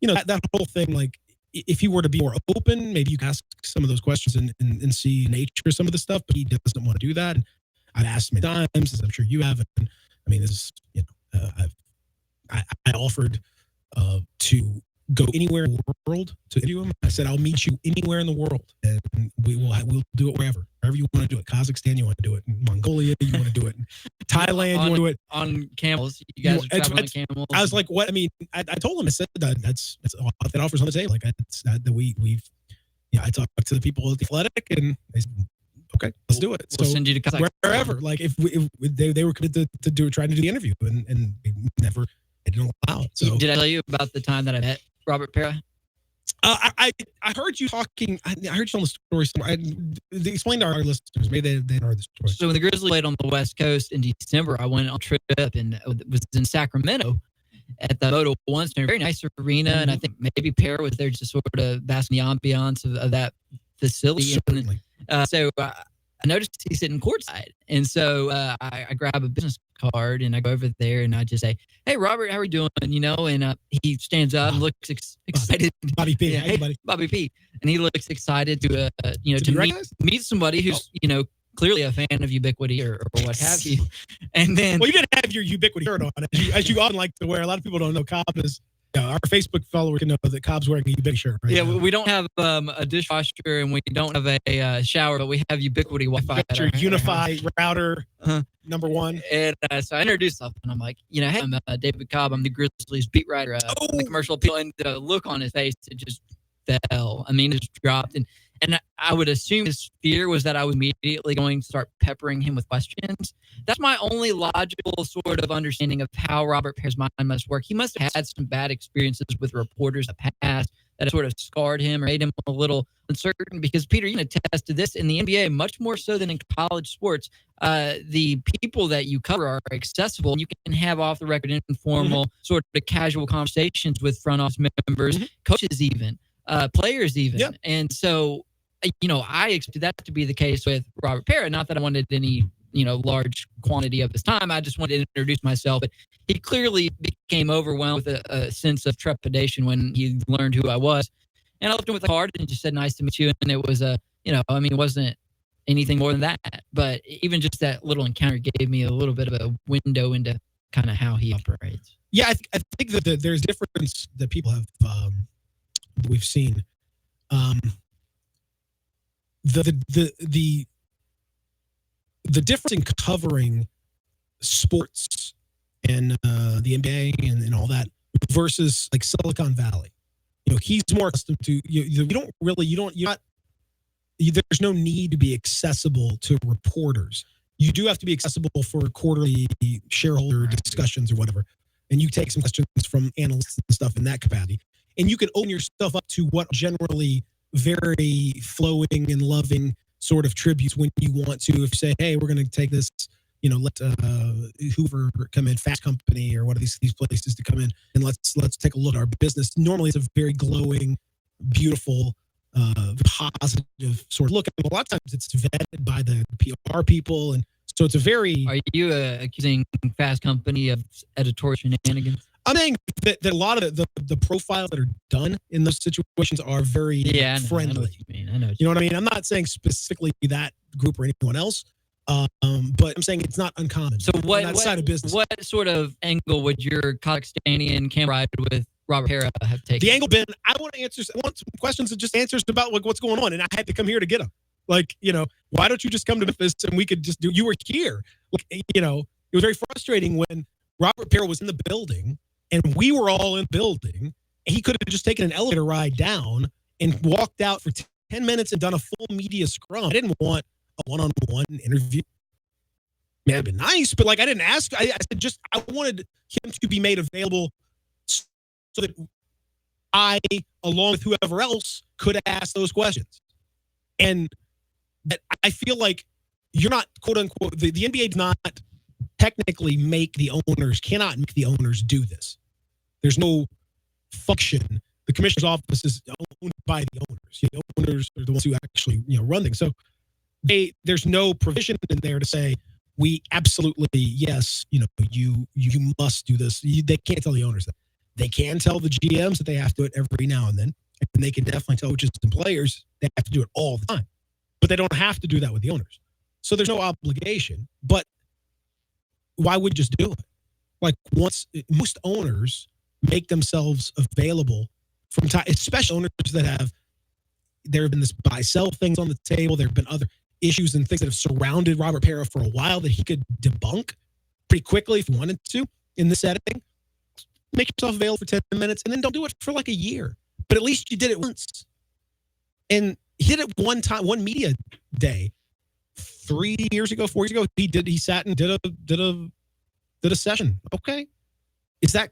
that whole thing, like if he were to be more open, maybe you can ask some of those questions and see nature of some of the stuff, but he doesn't want to do that. And I've asked many times, as I'm sure you have. And I mean, this is, I offered to go anywhere in the world to interview him. I said, I'll meet you anywhere in the world, and we'll do it wherever you want to do it. Kazakhstan, you want to do it. In Mongolia, you want to do it. In Thailand, you want to do it. On camels. You guys are traveling on camels. I was like, what? I mean, I told him, I said, that's that offers on the table. Like, I talked to the people at the Athletic, and they said, okay, let's do it. We'll send you to Kazakhstan. Wherever. Like, if they were committed to trying to do the interview, and they didn't allow it. So did I tell you about the time that I met Robert Parra? I heard you talking. I heard you on the story somewhere. Explain to our listeners. Maybe they heard the story. So when the Grizzlies played on the West Coast in December, I went on a trip and was in Sacramento at the Moto One Center, very nice arena, and I think maybe Parra was there just sort of basking the ambiance of that facility. Certainly. So I noticed he's sitting courtside, and so I grab a business card and I go over there and I just say, "Hey, Robert, how are you doing?" And he stands up and looks excited. Bobby P. Yeah, hey, buddy. Bobby P. And he looks excited to meet somebody who's clearly a fan of Ubiquity or what have you. And then, well, you didn't have your Ubiquity shirt on, as you often like to wear. A lot of people don't know Cobb is. Our Facebook follower can know that Cobb's wearing a Ubiquity shirt. Right now. We don't have a dishwasher and we don't have a shower, but we have Ubiquity Wi-Fi. Your Unify router, number one. And so I introduced myself, and I'm like, hey, I'm David Cobb. I'm the Grizzlies beat writer. The commercial appeal, and the look on his face, it just fell. I mean, it just dropped. And I would assume his fear was that I was immediately going to start peppering him with questions. That's my only logical sort of understanding of how Robert Parra's mind must work. He must have had some bad experiences with reporters in the past that sort of scarred him or made him a little uncertain. Because, Peter, you can attest to this in the NBA, much more so than in college sports. The people that you cover are accessible, and you can have off-the-record, informal, sort of casual conversations with front office members, coaches even. Players even. Yep. And so, I expected that to be the case with Robert Parra. Not that I wanted any, large quantity of his time. I just wanted to introduce myself. But he clearly became overwhelmed with a sense of trepidation when he learned who I was. And I left him with a card and just said, "Nice to meet you." And it was it wasn't anything more than that. But even just that little encounter gave me a little bit of a window into kind of how he operates. Yeah, I think that there's difference that people have we've seen. The difference in covering sports and the NBA and all that versus like Silicon Valley. He's more accustomed to there's no need to be accessible to reporters. You do have to be accessible for quarterly shareholder discussions or whatever. And you take some questions from analysts and stuff in that capacity. And you can open yourself up to what generally very flowing and loving sort of tributes when you want to. If you say, hey, we're going to take this, let Hoover come in, Fast Company or one of these places to come in, and let's take a look at our business. Normally it's a very glowing, beautiful, positive sort of look. And a lot of times it's vetted by the PR people. And so it's a very... Are you accusing Fast Company of editorial shenanigans? I'm saying that a lot of the profiles that are done in those situations are very friendly. I know what you mean. I know. You know what I mean? I'm not saying specifically that group or anyone else, but I'm saying it's not uncommon. So what side of business? What sort of angle would your Kazakhstanian camera ride with Robert Pera have taken? The angle been, I want some questions and just answers about what's going on, and I had to come here to get them. Like, why don't you just come to Memphis and we could just do? You were here. Like, it was very frustrating when Robert Pera was in the building. And we were all in the building. He could have just taken an elevator ride down and walked out for 10 minutes and done a full media scrum. I didn't want a one-on-one interview. Man, it'd been nice, but I didn't ask. I said I wanted him to be made available so that I, along with whoever else, could ask those questions. And that I feel like you're not, quote unquote, the NBA does not technically cannot make the owners do this. There's no function. The commissioner's office is owned by the owners. The owners are the ones who actually run things. So there's no provision in there to say we absolutely yes, you must do this. They can't tell the owners that. They can tell the GMs that they have to do it every now and then, and they can definitely tell coaches and players they have to do it all the time. But they don't have to do that with the owners. So there's no obligation. But why would you just do it? Most owners make themselves available from time, especially owners that there have been this buy-sell things on the table. There have been other issues and things that have surrounded Robert Pera for a while that he could debunk pretty quickly if he wanted to in this setting. Make yourself available for 10 minutes and then don't do it for a year. But at least you did it once. And he did it one time, one media day. 4 years ago, he sat and did a session. Okay. Is that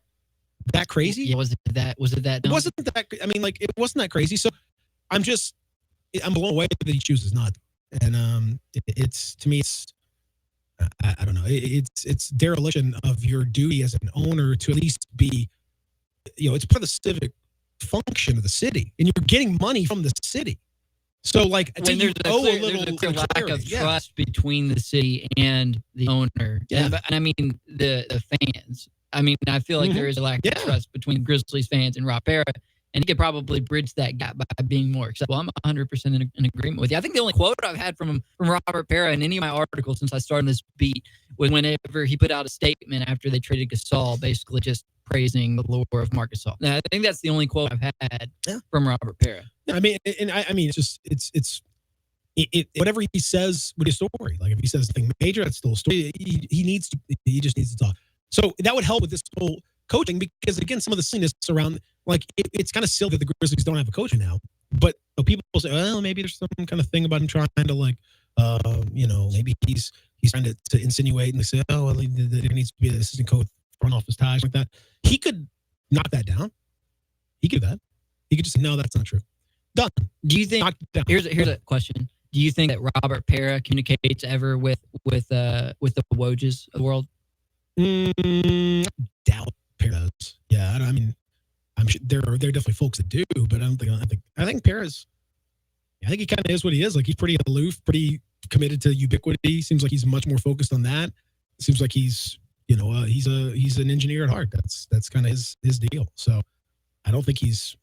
crazy? Yeah, was it that dumb? It wasn't that, it wasn't that crazy. So I'm blown away that he chooses not. And it's, to me, it's, I don't know. It's dereliction of your duty as an owner to at least be, it's part of the civic function of the city, and you're getting money from the city. So, there's a clear lack of trust between the city and the owner. Yeah. And I mean the fans. I feel like there is a lack of trust between Grizzlies fans and Rob Pera, and he could probably bridge that gap by being more acceptable. I'm 100% in agreement with you. I think the only quote I've had from Robert Pera in any of my articles since I started this beat was whenever he put out a statement after they traded Gasol, basically just praising the lore of Marc Gasol. Now, I think that's the only quote I've had from Robert Pera. It's just whatever he says with his story. Like if he says something major, that's still a story. He just needs to talk. So that would help with this whole coaching because again, some of the silliness around it's kind of silly that the Grizzlies don't have a coach now. But people say, well, maybe there's some kind of thing about him trying to maybe he's trying to insinuate, and they say, oh, well, there needs to be an assistant coach, front office ties like that. He could knock that down. He could do that. He could just say, no, that's not true. Done. Do you think? Here's a question. Do you think that Robert Pera communicates ever with the Wojs of the world? Doubt Pera does. Yeah, I'm sure there are definitely folks that do, but I think Pera's. I think he kind of is what he is. Like he's pretty aloof, pretty committed to ubiquity. Seems like he's much more focused on that. Seems like he's an engineer at heart. That's kind of his deal. So I don't think he's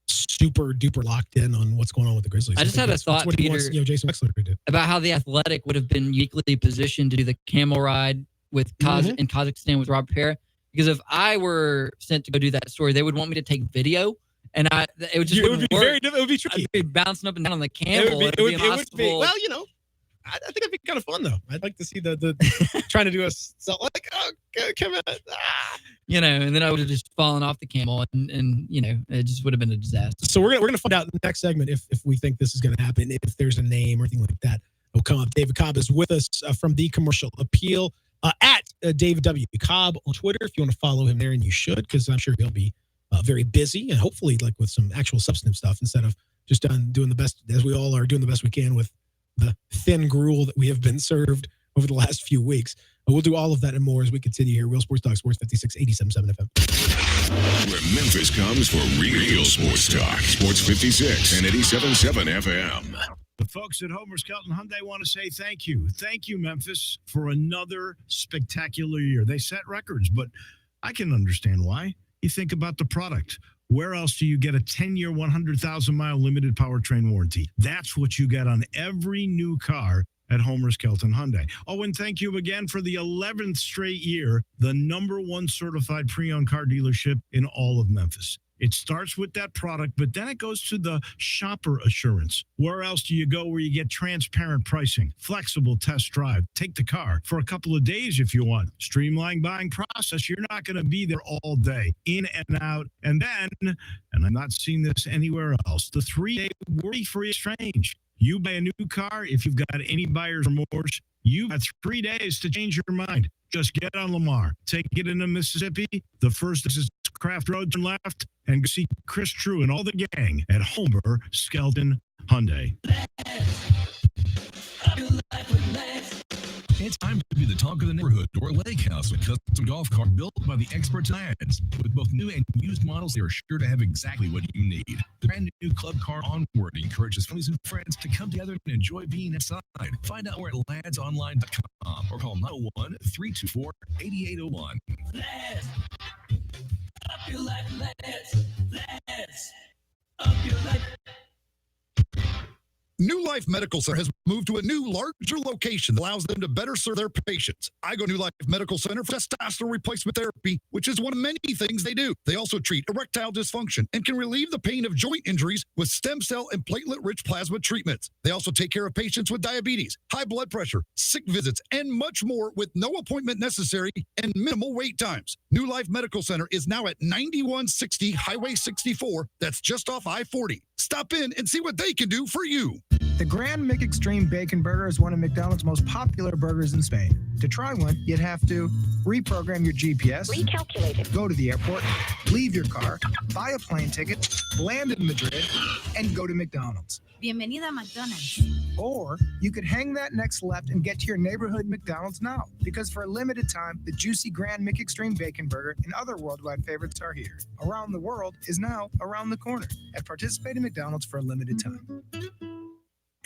super duper locked in on what's going on with the Grizzlies. I just had a thought, what Peter, he wants, Jason Wexler to do. About how the Athletic would have been uniquely positioned to do the camel ride with in Kazakhstan with Robert Pera. Because if I were sent to go do that story, they would want me to take video, and it would just it would be work. very difficult. It would be tricky. I'd be bouncing up and down on the camel. It would be impossible. Well, I think it'd be kind of fun though. I'd like to see the trying to do a like, oh, come on. You know, and then I would have just fallen off the camel, and you know, it just would have been a disaster. So we're gonna find out in the next segment if we think this is gonna happen, if there's a name or anything like that. Will come up. David Cobb is with us from the Commercial Appeal at David W. Cobb on Twitter. If you want to follow him there, and you should, because I'm sure he'll be very busy and hopefully like with some actual substantive stuff instead of just doing the best, as we all are doing the best we can with the thin gruel that we have been served over the last few weeks. We'll do all of that and more as we continue here. Real Sports Talk, Sports 56, 87.7 FM. Where Memphis comes for real sports talk. Sports 56 and 87.7 FM. The folks at Homer Skelton Hyundai want to say thank you. Thank you, Memphis, for another spectacular year. They set records, but I can understand why. You think about the product. Where else do you get a 10-year, 100,000-mile limited powertrain warranty? That's what you get on every new car at Homer Skelton Hyundai. Oh, and thank you again for the 11th straight year, the #1 certified pre-owned car dealership in all of Memphis. It starts with that product, but then it goes to the shopper assurance. Where else do you go where you get transparent pricing, flexible test drive, take the car for a couple of days if you want, streamlined buying process? You're not going to be there all day, in and out. And then, and I'm not seeing this anywhere else, the 3-day worry-free exchange. You buy a new car, if you've got any buyer's remorse, you've got 3 days to change your mind. Just get on Lamar, take it into Mississippi. The first is Craft Road turn left, and go see Chris True and all the gang at Homer Skelton Hyundai. It's time to be the talk of the neighborhood or Lake House, a custom golf cart built by the experts in ads. With both new and used models, they are sure to have exactly what you need. The brand new club car Onward encourages families and friends to come together and enjoy being inside. Find out more at ladsonline.com or call 901-324-8801. Lads, up your life, lads. Lads, up your life. New Life Medical Center has moved to a new, larger location that allows them to better serve their patients. I go to New Life Medical Center for testosterone replacement therapy, which is one of many things they do. They also treat erectile dysfunction and can relieve the pain of joint injuries with stem cell and platelet-rich plasma treatments. They also take care of patients with diabetes, high blood pressure, sick visits, and much more with no appointment necessary and minimal wait times. New Life Medical Center is now at 9160 Highway 64. That's just off I-40. Stop in and see what they can do for you. The Grand McExtreme Bacon Burger is one of McDonald's most popular burgers in Spain. To try one, you'd have to reprogram your GPS, recalculate it, go to the airport, leave your car, buy a plane ticket, land in Madrid, and go to McDonald's. Bienvenida a McDonald's. Or you could hang that next left and get to your neighborhood McDonald's now. Because for a limited time, the juicy Grand McExtreme Bacon Burger and other worldwide favorites are here. Around the world is now around the corner at participating McDonald's for a limited time.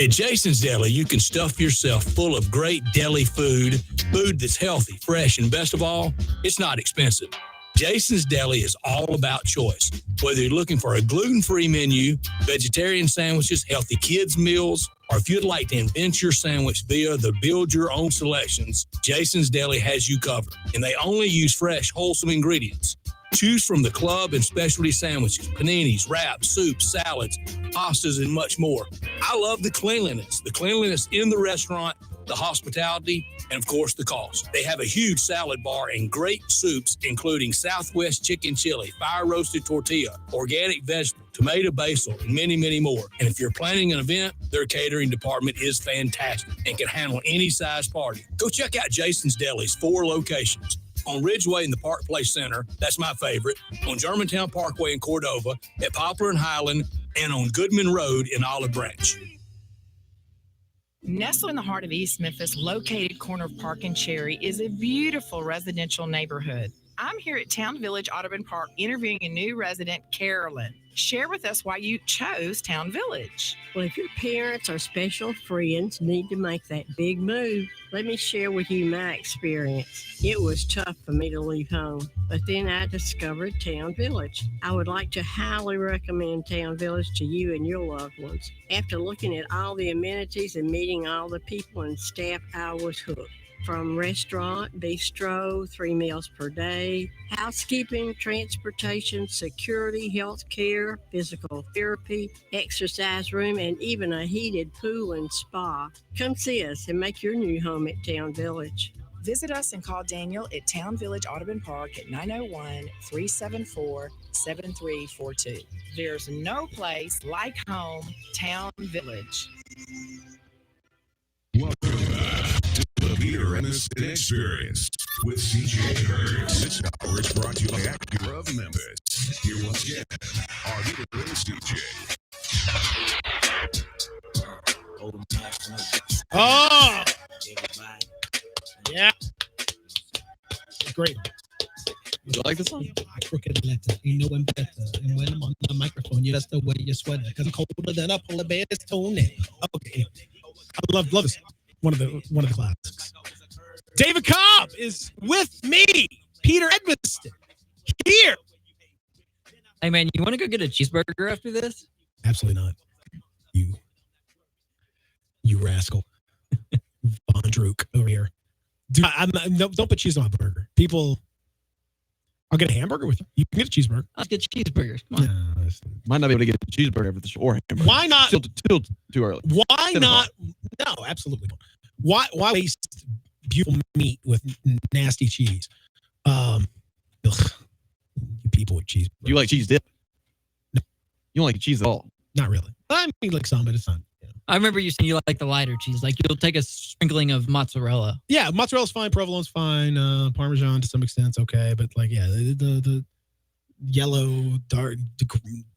At Jason's Deli, you can stuff yourself full of great deli food that's healthy, fresh, and best of all, it's not expensive. Jason's Deli is all about choice. Whether you're looking for a gluten-free menu, vegetarian sandwiches, healthy kids' meals, or if you'd like to invent your sandwich via the build your own selections, Jason's Deli has you covered. And they only use fresh, wholesome ingredients. Choose from the club and specialty sandwiches, paninis, wraps, soups, salads, pastas, and much more. I love the cleanliness in the restaurant, the hospitality, and of course the cost. They have a huge salad bar and great soups, including Southwest chicken chili, fire roasted tortilla, organic vegetable, tomato basil, and many, many more. And if you're planning an event, their catering department is fantastic and can handle any size party. Go check out Jason's Deli's 4 locations. On Ridgeway in the Park Place Center, that's my favorite, on Germantown Parkway in Cordova, at Poplar and Highland, and on Goodman Road in Olive Branch. Nestled in the heart of East Memphis, located corner of Park and Cherry, is a beautiful residential neighborhood. I'm here at Town Village Audubon Park interviewing a new resident, Carolyn. Share with us why you chose Town Village. Well, if your parents or special friends need to make that big move, let me share with you my experience. It was tough for me to leave home, but then I discovered Town Village. I would like to highly recommend Town Village to you and your loved ones. After looking at all the amenities and meeting all the people and staff, I was hooked. From restaurant, bistro, 3 meals per day, housekeeping, transportation, security, health care, physical therapy, exercise room, and even a heated pool and spa. Come see us and make your new home at Town Village. Visit us and call Daniel at Town Village Audubon Park at 901-374-7342. There's no place like home, Town Village. Welcome back to the Peter Edmiston Experience with CJ Hurts. This hour is brought to you by Acura of Memphis. Here once again, our leader and CJ. Oh, yeah. Great. You like this song? Crooked letter, you know I'm better. And when I'm on the microphone, you just the way you sweater. Because I'm colder than a polar bear's toenail. Okay. I love this. One of the classics. David Cobb is with me. Peter Edmiston here. Hey man, you want to go get a cheeseburger after this? Absolutely not. You rascal. Von Druk over here. Dude, don't put cheese on my burger. People, I'll get a hamburger with you. You can get a cheeseburger. Let's get cheeseburgers. Come on. Might not be able to get a cheeseburger after the show or hamburger. Why not? Still too early. Why not? No, absolutely not. Why waste beautiful meat with nasty cheese? Ugh. You people with cheese. Do you like cheese dip? No. You don't like cheese at all? Not really. I mean, like some, but it's not. I remember you saying you like the lighter cheese. Like you'll take a sprinkling of mozzarella. Yeah, mozzarella's fine. Provolone's fine. Parmesan to some extent, okay. But like, yeah, the yellow, dark,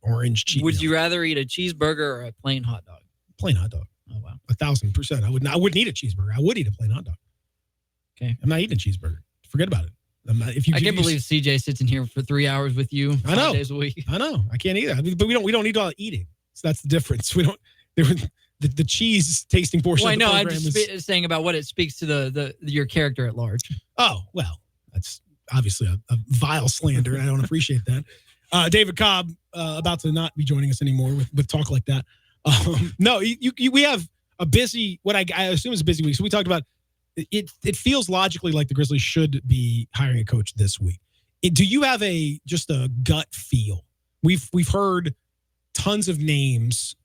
orange cheese. Would you rather eat a cheeseburger or a plain hot dog? Plain hot dog. Oh wow, 1,000%. I wouldn't eat a cheeseburger. I would eat a plain hot dog. Okay, I'm not eating a cheeseburger. Forget about it. I can't believe CJ sits in here for 3 hours with you. I know. 5 days a week. I know. I can't either. I mean, but we don't need all eating. So that's the difference. We don't. The cheese tasting portion. Well, of the I know. I'm program just saying about what it speaks to your character at large. Oh well, that's obviously a vile slander, and I don't appreciate that. David Cobb about to not be joining us anymore with talk like that. No, we have a busy, what I assume is a busy week. So we talked about it. It feels logically like the Grizzlies should be hiring a coach this week. Do you have just a gut feel? We've heard tons of names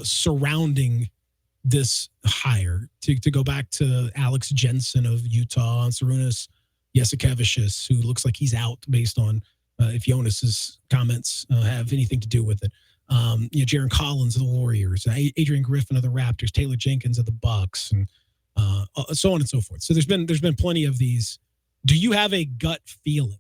surrounding this hire. To go back to Alex Jensen of Utah and Sarunas Jasikevicius, who looks like he's out based on if Jonas's comments have anything to do with it. Jaron Collins of the Warriors, Adrian Griffin of the Raptors, Taylor Jenkins of the Bucks, and so on and so forth. So there's been plenty of these. Do you have a gut feeling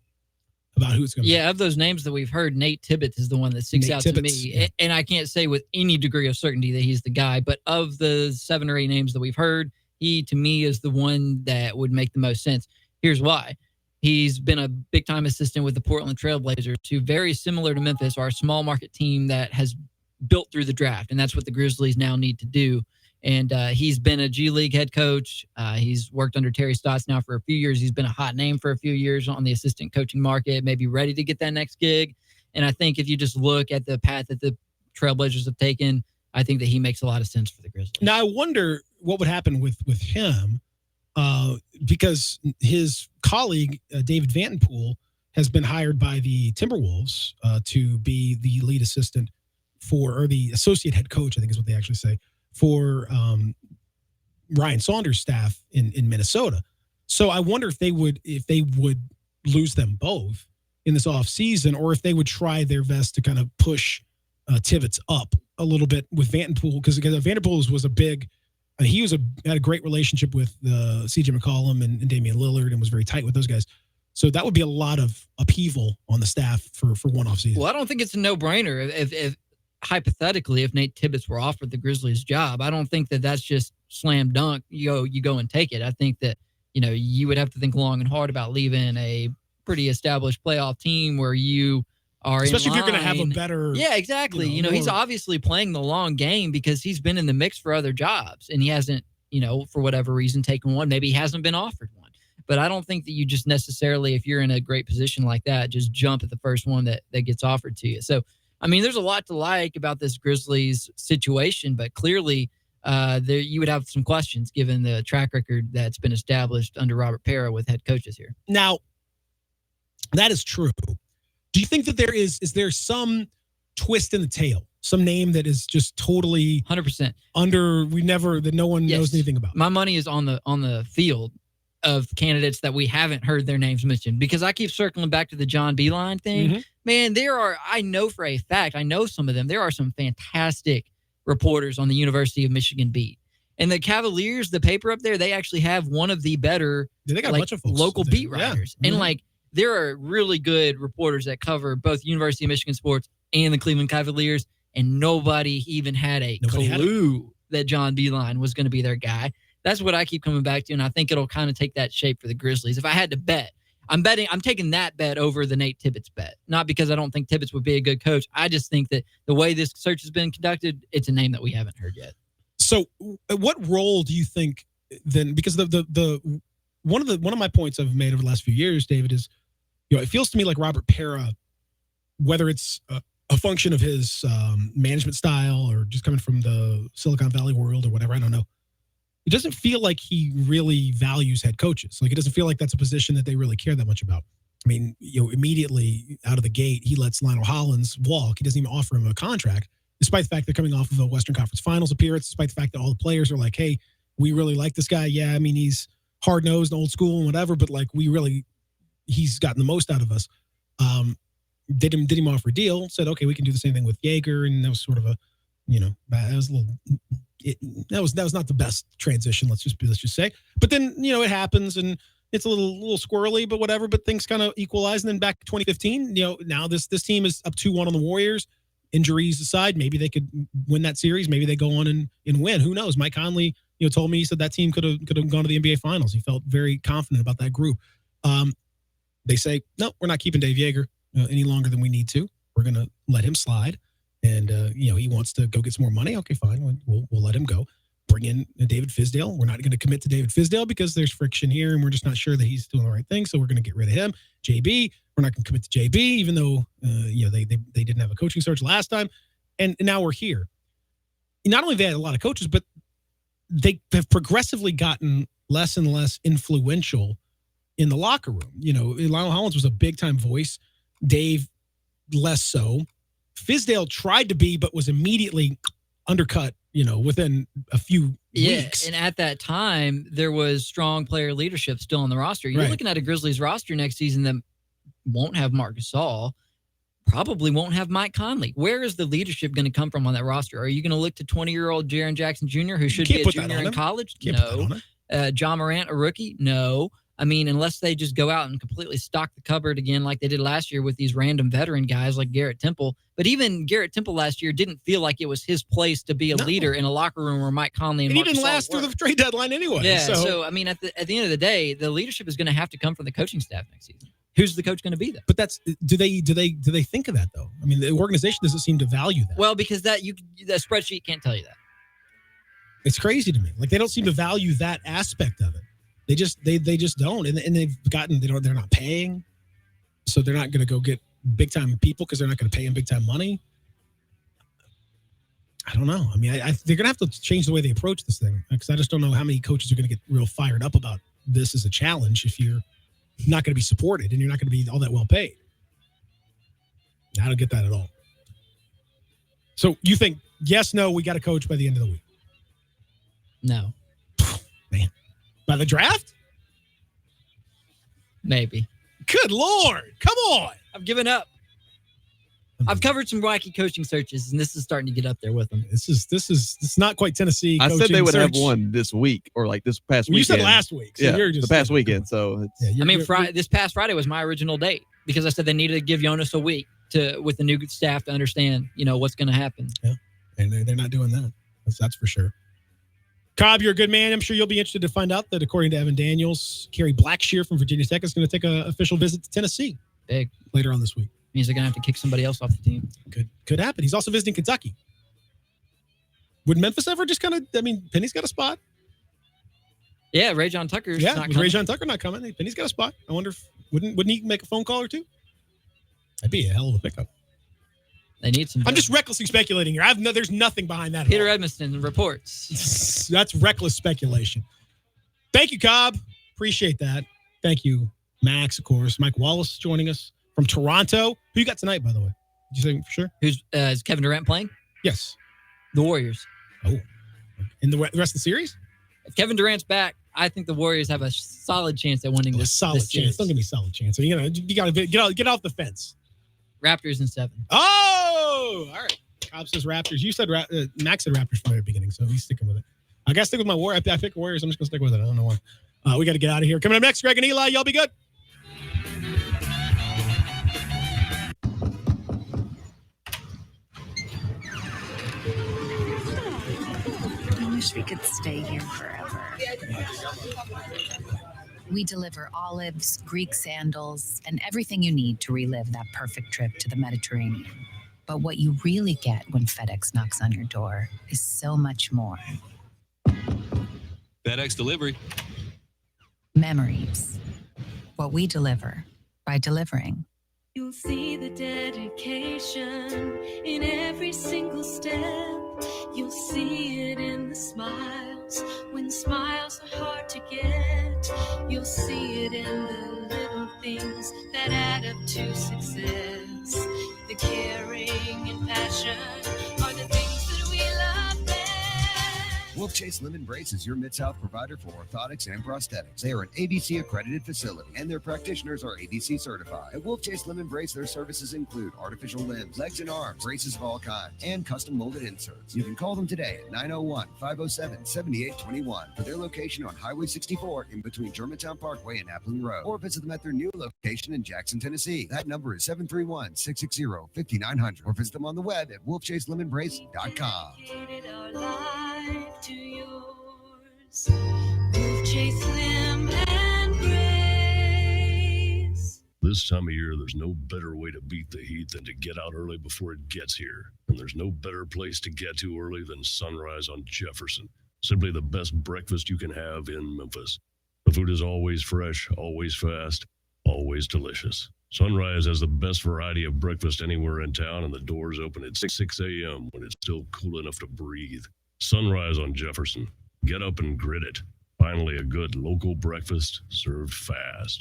about who's going to be? Yeah, of those names that we've heard, Nate Tibbetts is the one that sticks out to me. Yeah. And I can't say with any degree of certainty that he's the guy, but of the 7 or 8 names that we've heard, he, to me, is the one that would make the most sense. Here's why. He's been a big-time assistant with the Portland Trailblazers, who, very similar to Memphis, are a small market team that has built through the draft, and that's what the Grizzlies now need to do. And he's been a G League head coach. He's worked under Terry Stotts now for a few years. He's been a hot name for a few years on the assistant coaching market, maybe ready to get that next gig. And I think if you just look at the path that the Trailblazers have taken, I think that he makes a lot of sense for the Grizzlies. Now, I wonder what would happen with him because his colleague, David Vandenpool, has been hired by the Timberwolves to be the lead assistant or the associate head coach, I think is what they actually say, for Ryan Saunders' staff in Minnesota. So I wonder if they would lose them both in this offseason, or if they would try their best to kind of push Tibbetts up a little bit with Vandenpool, because Vandenpool was a big had a great relationship with CJ McCollum and Damian Lillard and was very tight with those guys. So that would be a lot of upheaval on the staff for one offseason. Well, I don't think it's a no-brainer. If hypothetically, if Nate Tibbetts were offered the Grizzlies job, I don't think that that's just slam dunk. You go and take it. I think that, you would have to think long and hard about leaving a pretty established playoff team where you are especially in line. If you're going to have a better. Yeah, exactly. He's obviously playing the long game because he's been in the mix for other jobs and he hasn't, for whatever reason, taken one. Maybe he hasn't been offered one. But I don't think that you just necessarily, if you're in a great position like that, just jump at the first one that gets offered to you. So, I mean, there's a lot to like about this Grizzlies situation, but clearly there you would have some questions given the track record that's been established under Robert Pera with head coaches here. Now, that is true. Do you think that is there some twist in the tail, some name that is just totally 100% that no one knows anything about? My money is on the field of candidates that we haven't heard their names mentioned, because I keep circling back to the John Beeline thing. Mm-hmm. Man, I know for a fact, I know some of them. There are some fantastic reporters on the University of Michigan beat. And the Cavaliers, the paper up there, they actually have one of the better they got a bunch of folks local there. beat writers. Yeah. Mm-hmm. And there are really good reporters that cover both University of Michigan sports and the Cleveland Cavaliers, and nobody even had a clue that John Beeline was going to be their guy. That's what I keep coming back to, and I think it'll kind of take that shape for the Grizzlies. If I had to bet, I'm taking that bet over the Nate Tibbetts bet. Not because I don't think Tibbetts would be a good coach. I just think that the way this search has been conducted, it's a name that we haven't heard yet. So what role do you think then, because the one of my points I've made over the last few years, David, is, it feels to me like Robert Pera, whether it's a function of his management style or just coming from the Silicon Valley world or whatever, I don't know. It doesn't feel like he really values head coaches. Like, it doesn't feel like that's a position that they really care that much about. I mean, immediately out of the gate, he lets Lionel Hollins walk. He doesn't even offer him a contract, despite the fact they're coming off of a Western Conference Finals appearance, despite the fact that all the players are like, hey, we really like this guy. Yeah, I mean, he's hard-nosed and old school and whatever, but he's gotten the most out of us. Did him offer a deal, said, okay, we can do the same thing with Jaeger, and that was sort of that was not the best transition, let's just say. But then, it happens, and it's a little squirrely, but whatever, but things kind of equalize. And then back to 2015, now this team is up 2-1 on the Warriors. Injuries aside, maybe they could win that series. Maybe they go on and win. Who knows? Mike Conley, told me, he said that team could have gone to the NBA Finals. He felt very confident about that group. They say, no, we're not keeping Dave Jaeger any longer than we need to. We're going to let him slide. And, he wants to go get some more money. Okay, fine. We'll let him go. Bring in David Fizdale. We're not going to commit to David Fizdale because there's friction here, and we're just not sure that he's doing the right thing. So we're going to get rid of him. JB, we're not going to commit to JB, even though, they didn't have a coaching search last time. And now we're here. Not only they had a lot of coaches, but they have progressively gotten less and less influential in the locker room. Lionel Hollins was a big-time voice. Dave, less so. Fizdale tried to be, but was immediately undercut, within a few weeks. And at that time, there was strong player leadership still on the roster. You're looking at a Grizzlies roster next season that won't have Marc Gasol, probably won't have Mike Conley. Where is the leadership going to come from on that roster? Are you going to look to 20-year-old Jaren Jackson Jr., who should be a junior in college? No. John Morant, a rookie? No. I mean, unless they just go out and completely stock the cupboard again like they did last year with these random veteran guys like Garrett Temple. But even Garrett Temple last year didn't feel like it was his place to be a leader in a locker room whereIke Conley and he Marc didn't Gasol last through the trade deadline anyway. Yeah, so I mean, at the end of the day, the leadership is going to have to come from the coaching staff next season. Who's the coach going to be then? But do they think of that though? I mean, the organization doesn't seem to value that. Well, because that spreadsheet can't tell you that. It's crazy to me. Like, they don't seem to value that aspect of it. They just don't, and they're not paying, so they're not going to go get big time people because they're not going to pay them big time money. I don't know. I mean, they're going to have to change the way they approach this thing, because I just don't know how many coaches are going to get real fired up about this as a challenge if you're not going to be supported and you're not going to be all that well paid. I don't get that at all. So you think yes, no, we got a coach by the end of the week? No. Man. By the draft? Maybe. Good Lord. Come on. I've given up. I've covered some wacky coaching searches, and this is starting to get up there with them. This is not quite Tennessee. I said they would have one this week or like this past weekend. You said last week. So yeah, you're just the past weekend. So it's, this past Friday was my original date because I said they needed to give Jonas a week with the new staff to understand, what's going to happen. Yeah, and they're not doing that. That's for sure. Cobb, you're a good man. I'm sure you'll be interested to find out that, according to Evan Daniels, Kerry Blackshear from Virginia Tech is going to take an official visit to Tennessee. Big. Later on this week. Means they're going to have to kick somebody else off the team. Could happen. He's also visiting Kentucky. Would Memphis ever just Penny's got a spot. Yeah, Ray John Tucker's not coming. Ray John Tucker not coming. Penny's got a spot. I wonder if wouldn't he make a phone call or two? That'd be a hell of a pickup. They need some. I'm just recklessly speculating here. There's nothing behind that. Peter Edmiston reports. That's reckless speculation. Thank you, Cobb. Appreciate that. Thank you, Max, of course. Mike Wallace joining us from Toronto. Who you got tonight, by the way? Did you say for sure? Is Kevin Durant playing? Yes. The Warriors. Oh. In the rest of the series? If Kevin Durant's back, I think the Warriors have a solid chance at winning this. Solid this chance. series. Don't give me solid chance. You gotta get off the fence. Raptors in 7. Oh, all right. Cobb says Raptors. You said Max said Raptors from the very beginning, so he's sticking with it. I gotta stick with my Warriors. I pick Warriors. I'm just gonna stick with it. I don't know why. We got to get out of here. Coming up next, Greg and Eli. Y'all be good. I wish we could stay here forever. We deliver olives, Greek sandals, and everything you need to relive that perfect trip to the Mediterranean. But what you really get when FedEx knocks on your door is so much more. FedEx delivery. Memories. What we deliver by delivering. You'll see the dedication in every single step. You'll see it in the smiles when smiles are hard to get. You'll see it in the little things that add up to success. The caring and passion are the things that we love best. Wolf Chase Limb Brace is your Mid-South provider for orthotics and prosthetics. They are an ABC accredited facility and their practitioners are ABC certified. At Wolf Chase Limb Brace, their services include artificial limbs, legs and arms, braces of all kinds, and custom molded inserts. You can call them today at 901-507-7821 for their location on Highway 64 in between Germantown Parkway and Appling Road, or visit them at their new location in Jackson, Tennessee. That number is 731-660-5900, or visit them on the web at wolfchaselemonbrace.com. Our life to yours. Wolf Chase Limb and Brace. This time of year, there's no better way to beat the heat than to get out early before it gets here. And there's no better place to get to early than Sunrise on Jefferson. Simply the best breakfast you can have in Memphis. The food is always fresh, always fast, always delicious. Sunrise has the best variety of breakfast anywhere in town, and the doors open at 6 a.m. when it's still cool enough to breathe. Sunrise on Jefferson. Get up and grit it. Finally, a good local breakfast served fast.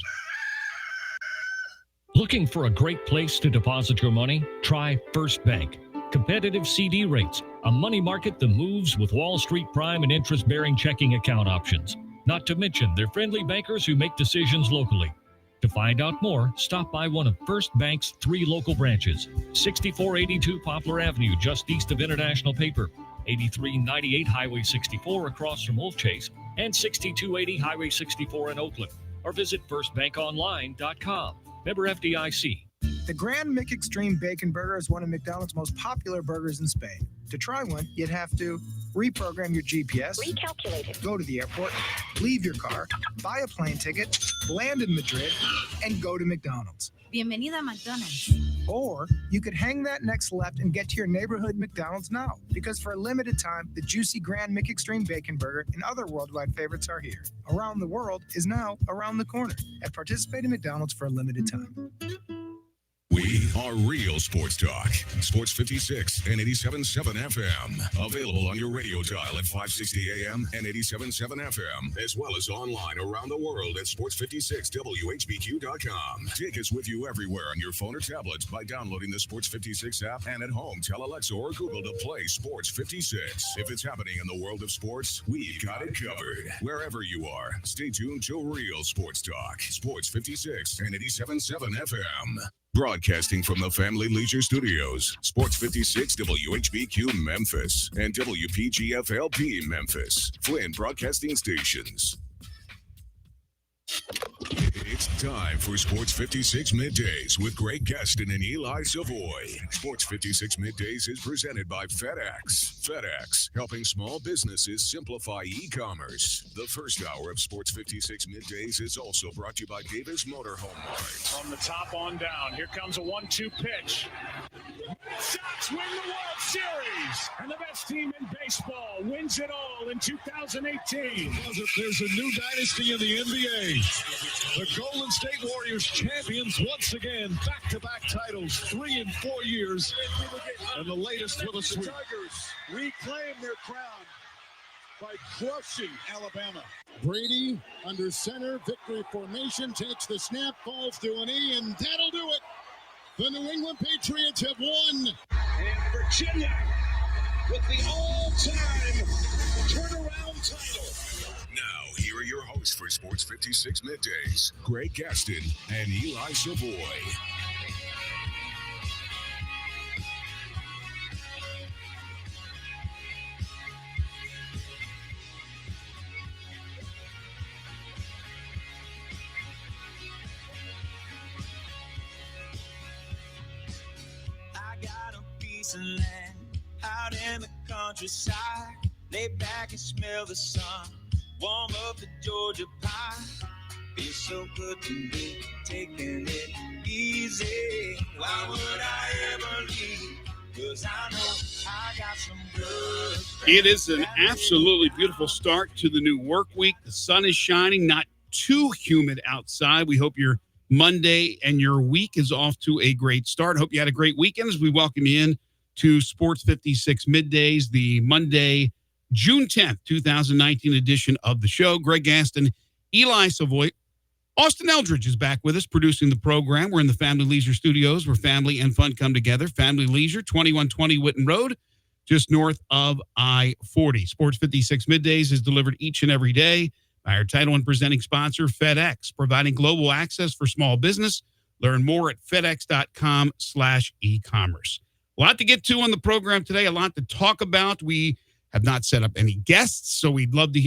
Looking for a great place to deposit your money? Try First Bank. Competitive CD rates, a money market that moves with Wall Street prime and interest-bearing checking account options. Not to mention their friendly bankers who make decisions locally. To find out more, stop by one of First Bank's 3 local branches. 6482 Poplar Avenue, just east of International Paper. 8398 Highway 64 across from Wolf Chase. And 6280 Highway 64 in Oakland. Or visit firstbankonline.com. Member FDIC. The Grand Mick Extreme Bacon Burger is one of McDonald's most popular burgers in Spain. To try one, you'd have to reprogram your GPS, recalculate it, go to the airport, leave your car, buy a plane ticket, land in Madrid, and go to McDonald's. Bienvenido a McDonald's. Or you could hang that next left and get to your neighborhood McDonald's now. Because for a limited time, the juicy Grand Mick Extreme Bacon Burger and other worldwide favorites are here. Around the world is now around the corner at participating McDonald's for a limited time. We are Real Sports Talk. Sports 56 and 87.7 FM. Available on your radio dial at 560 AM and 87.7 FM, as well as online around the world at sports56whbq.com. Take us with you everywhere on your phone or tablets by downloading the Sports 56 app, and at home, tell Alexa or Google to play Sports 56. If it's happening in the world of sports, we've got it covered. Wherever you are, stay tuned to Real Sports Talk. Sports 56 and 87.7 FM. Broadcasting from the Family Leisure Studios, Sports 56 WHBQ Memphis and WPGFLP Memphis, Flynn Broadcasting Stations. It's time for Sports 56 Middays with Greg Gaston and Eli Savoy. Sports 56 Middays is presented by FedEx. FedEx, helping small businesses simplify e-commerce. The first hour of Sports 56 Middays is also brought to you by Davis Motor Home Mart. From the top on down, here comes a 1-2 pitch. Sox win the World Series, and the best team in baseball wins it all in 2018. There's a new dynasty in the NBA. The Golden State Warriors champions once again, back-to-back titles, 3 in 4 years, and the latest with a sweep. The Tigers reclaim their crown by crushing Alabama. Brady under center, victory formation, takes the snap, falls to an E, and that'll do it. The New England Patriots have won. And Virginia with the all-time turnaround title. Now, here are your hosts for Sports 56 Middays, Greg Gaston and Eli Savoy. Of land out in the countryside, lay back and smell the sun, warm up the Georgia pie. Feels so good to me, taking it easy. Why would I ever leave? 'Cause I know I got some good. It is an absolutely beautiful start to the new work week. The sun is shining, not too humid outside. We hope your Monday and your week is off to a great start. Hope you had a great weekend as we welcome you in to Sports 56 Middays, the Monday, June 10th, 2019 edition of the show. Greg Gaston, Eli Savoy. Austin Eldridge is back with us producing the program. We're in the Family Leisure Studios where family and fun come together. Family Leisure, 2120 Whitten Road, just north of I-40. Sports 56 Middays is delivered each and every day by our title and presenting sponsor, FedEx, providing global access for small business. Learn more at fedex.com/e-commerce. A lot to get to on the program today, a lot to talk about. We have not set up any guests, so we'd love to hear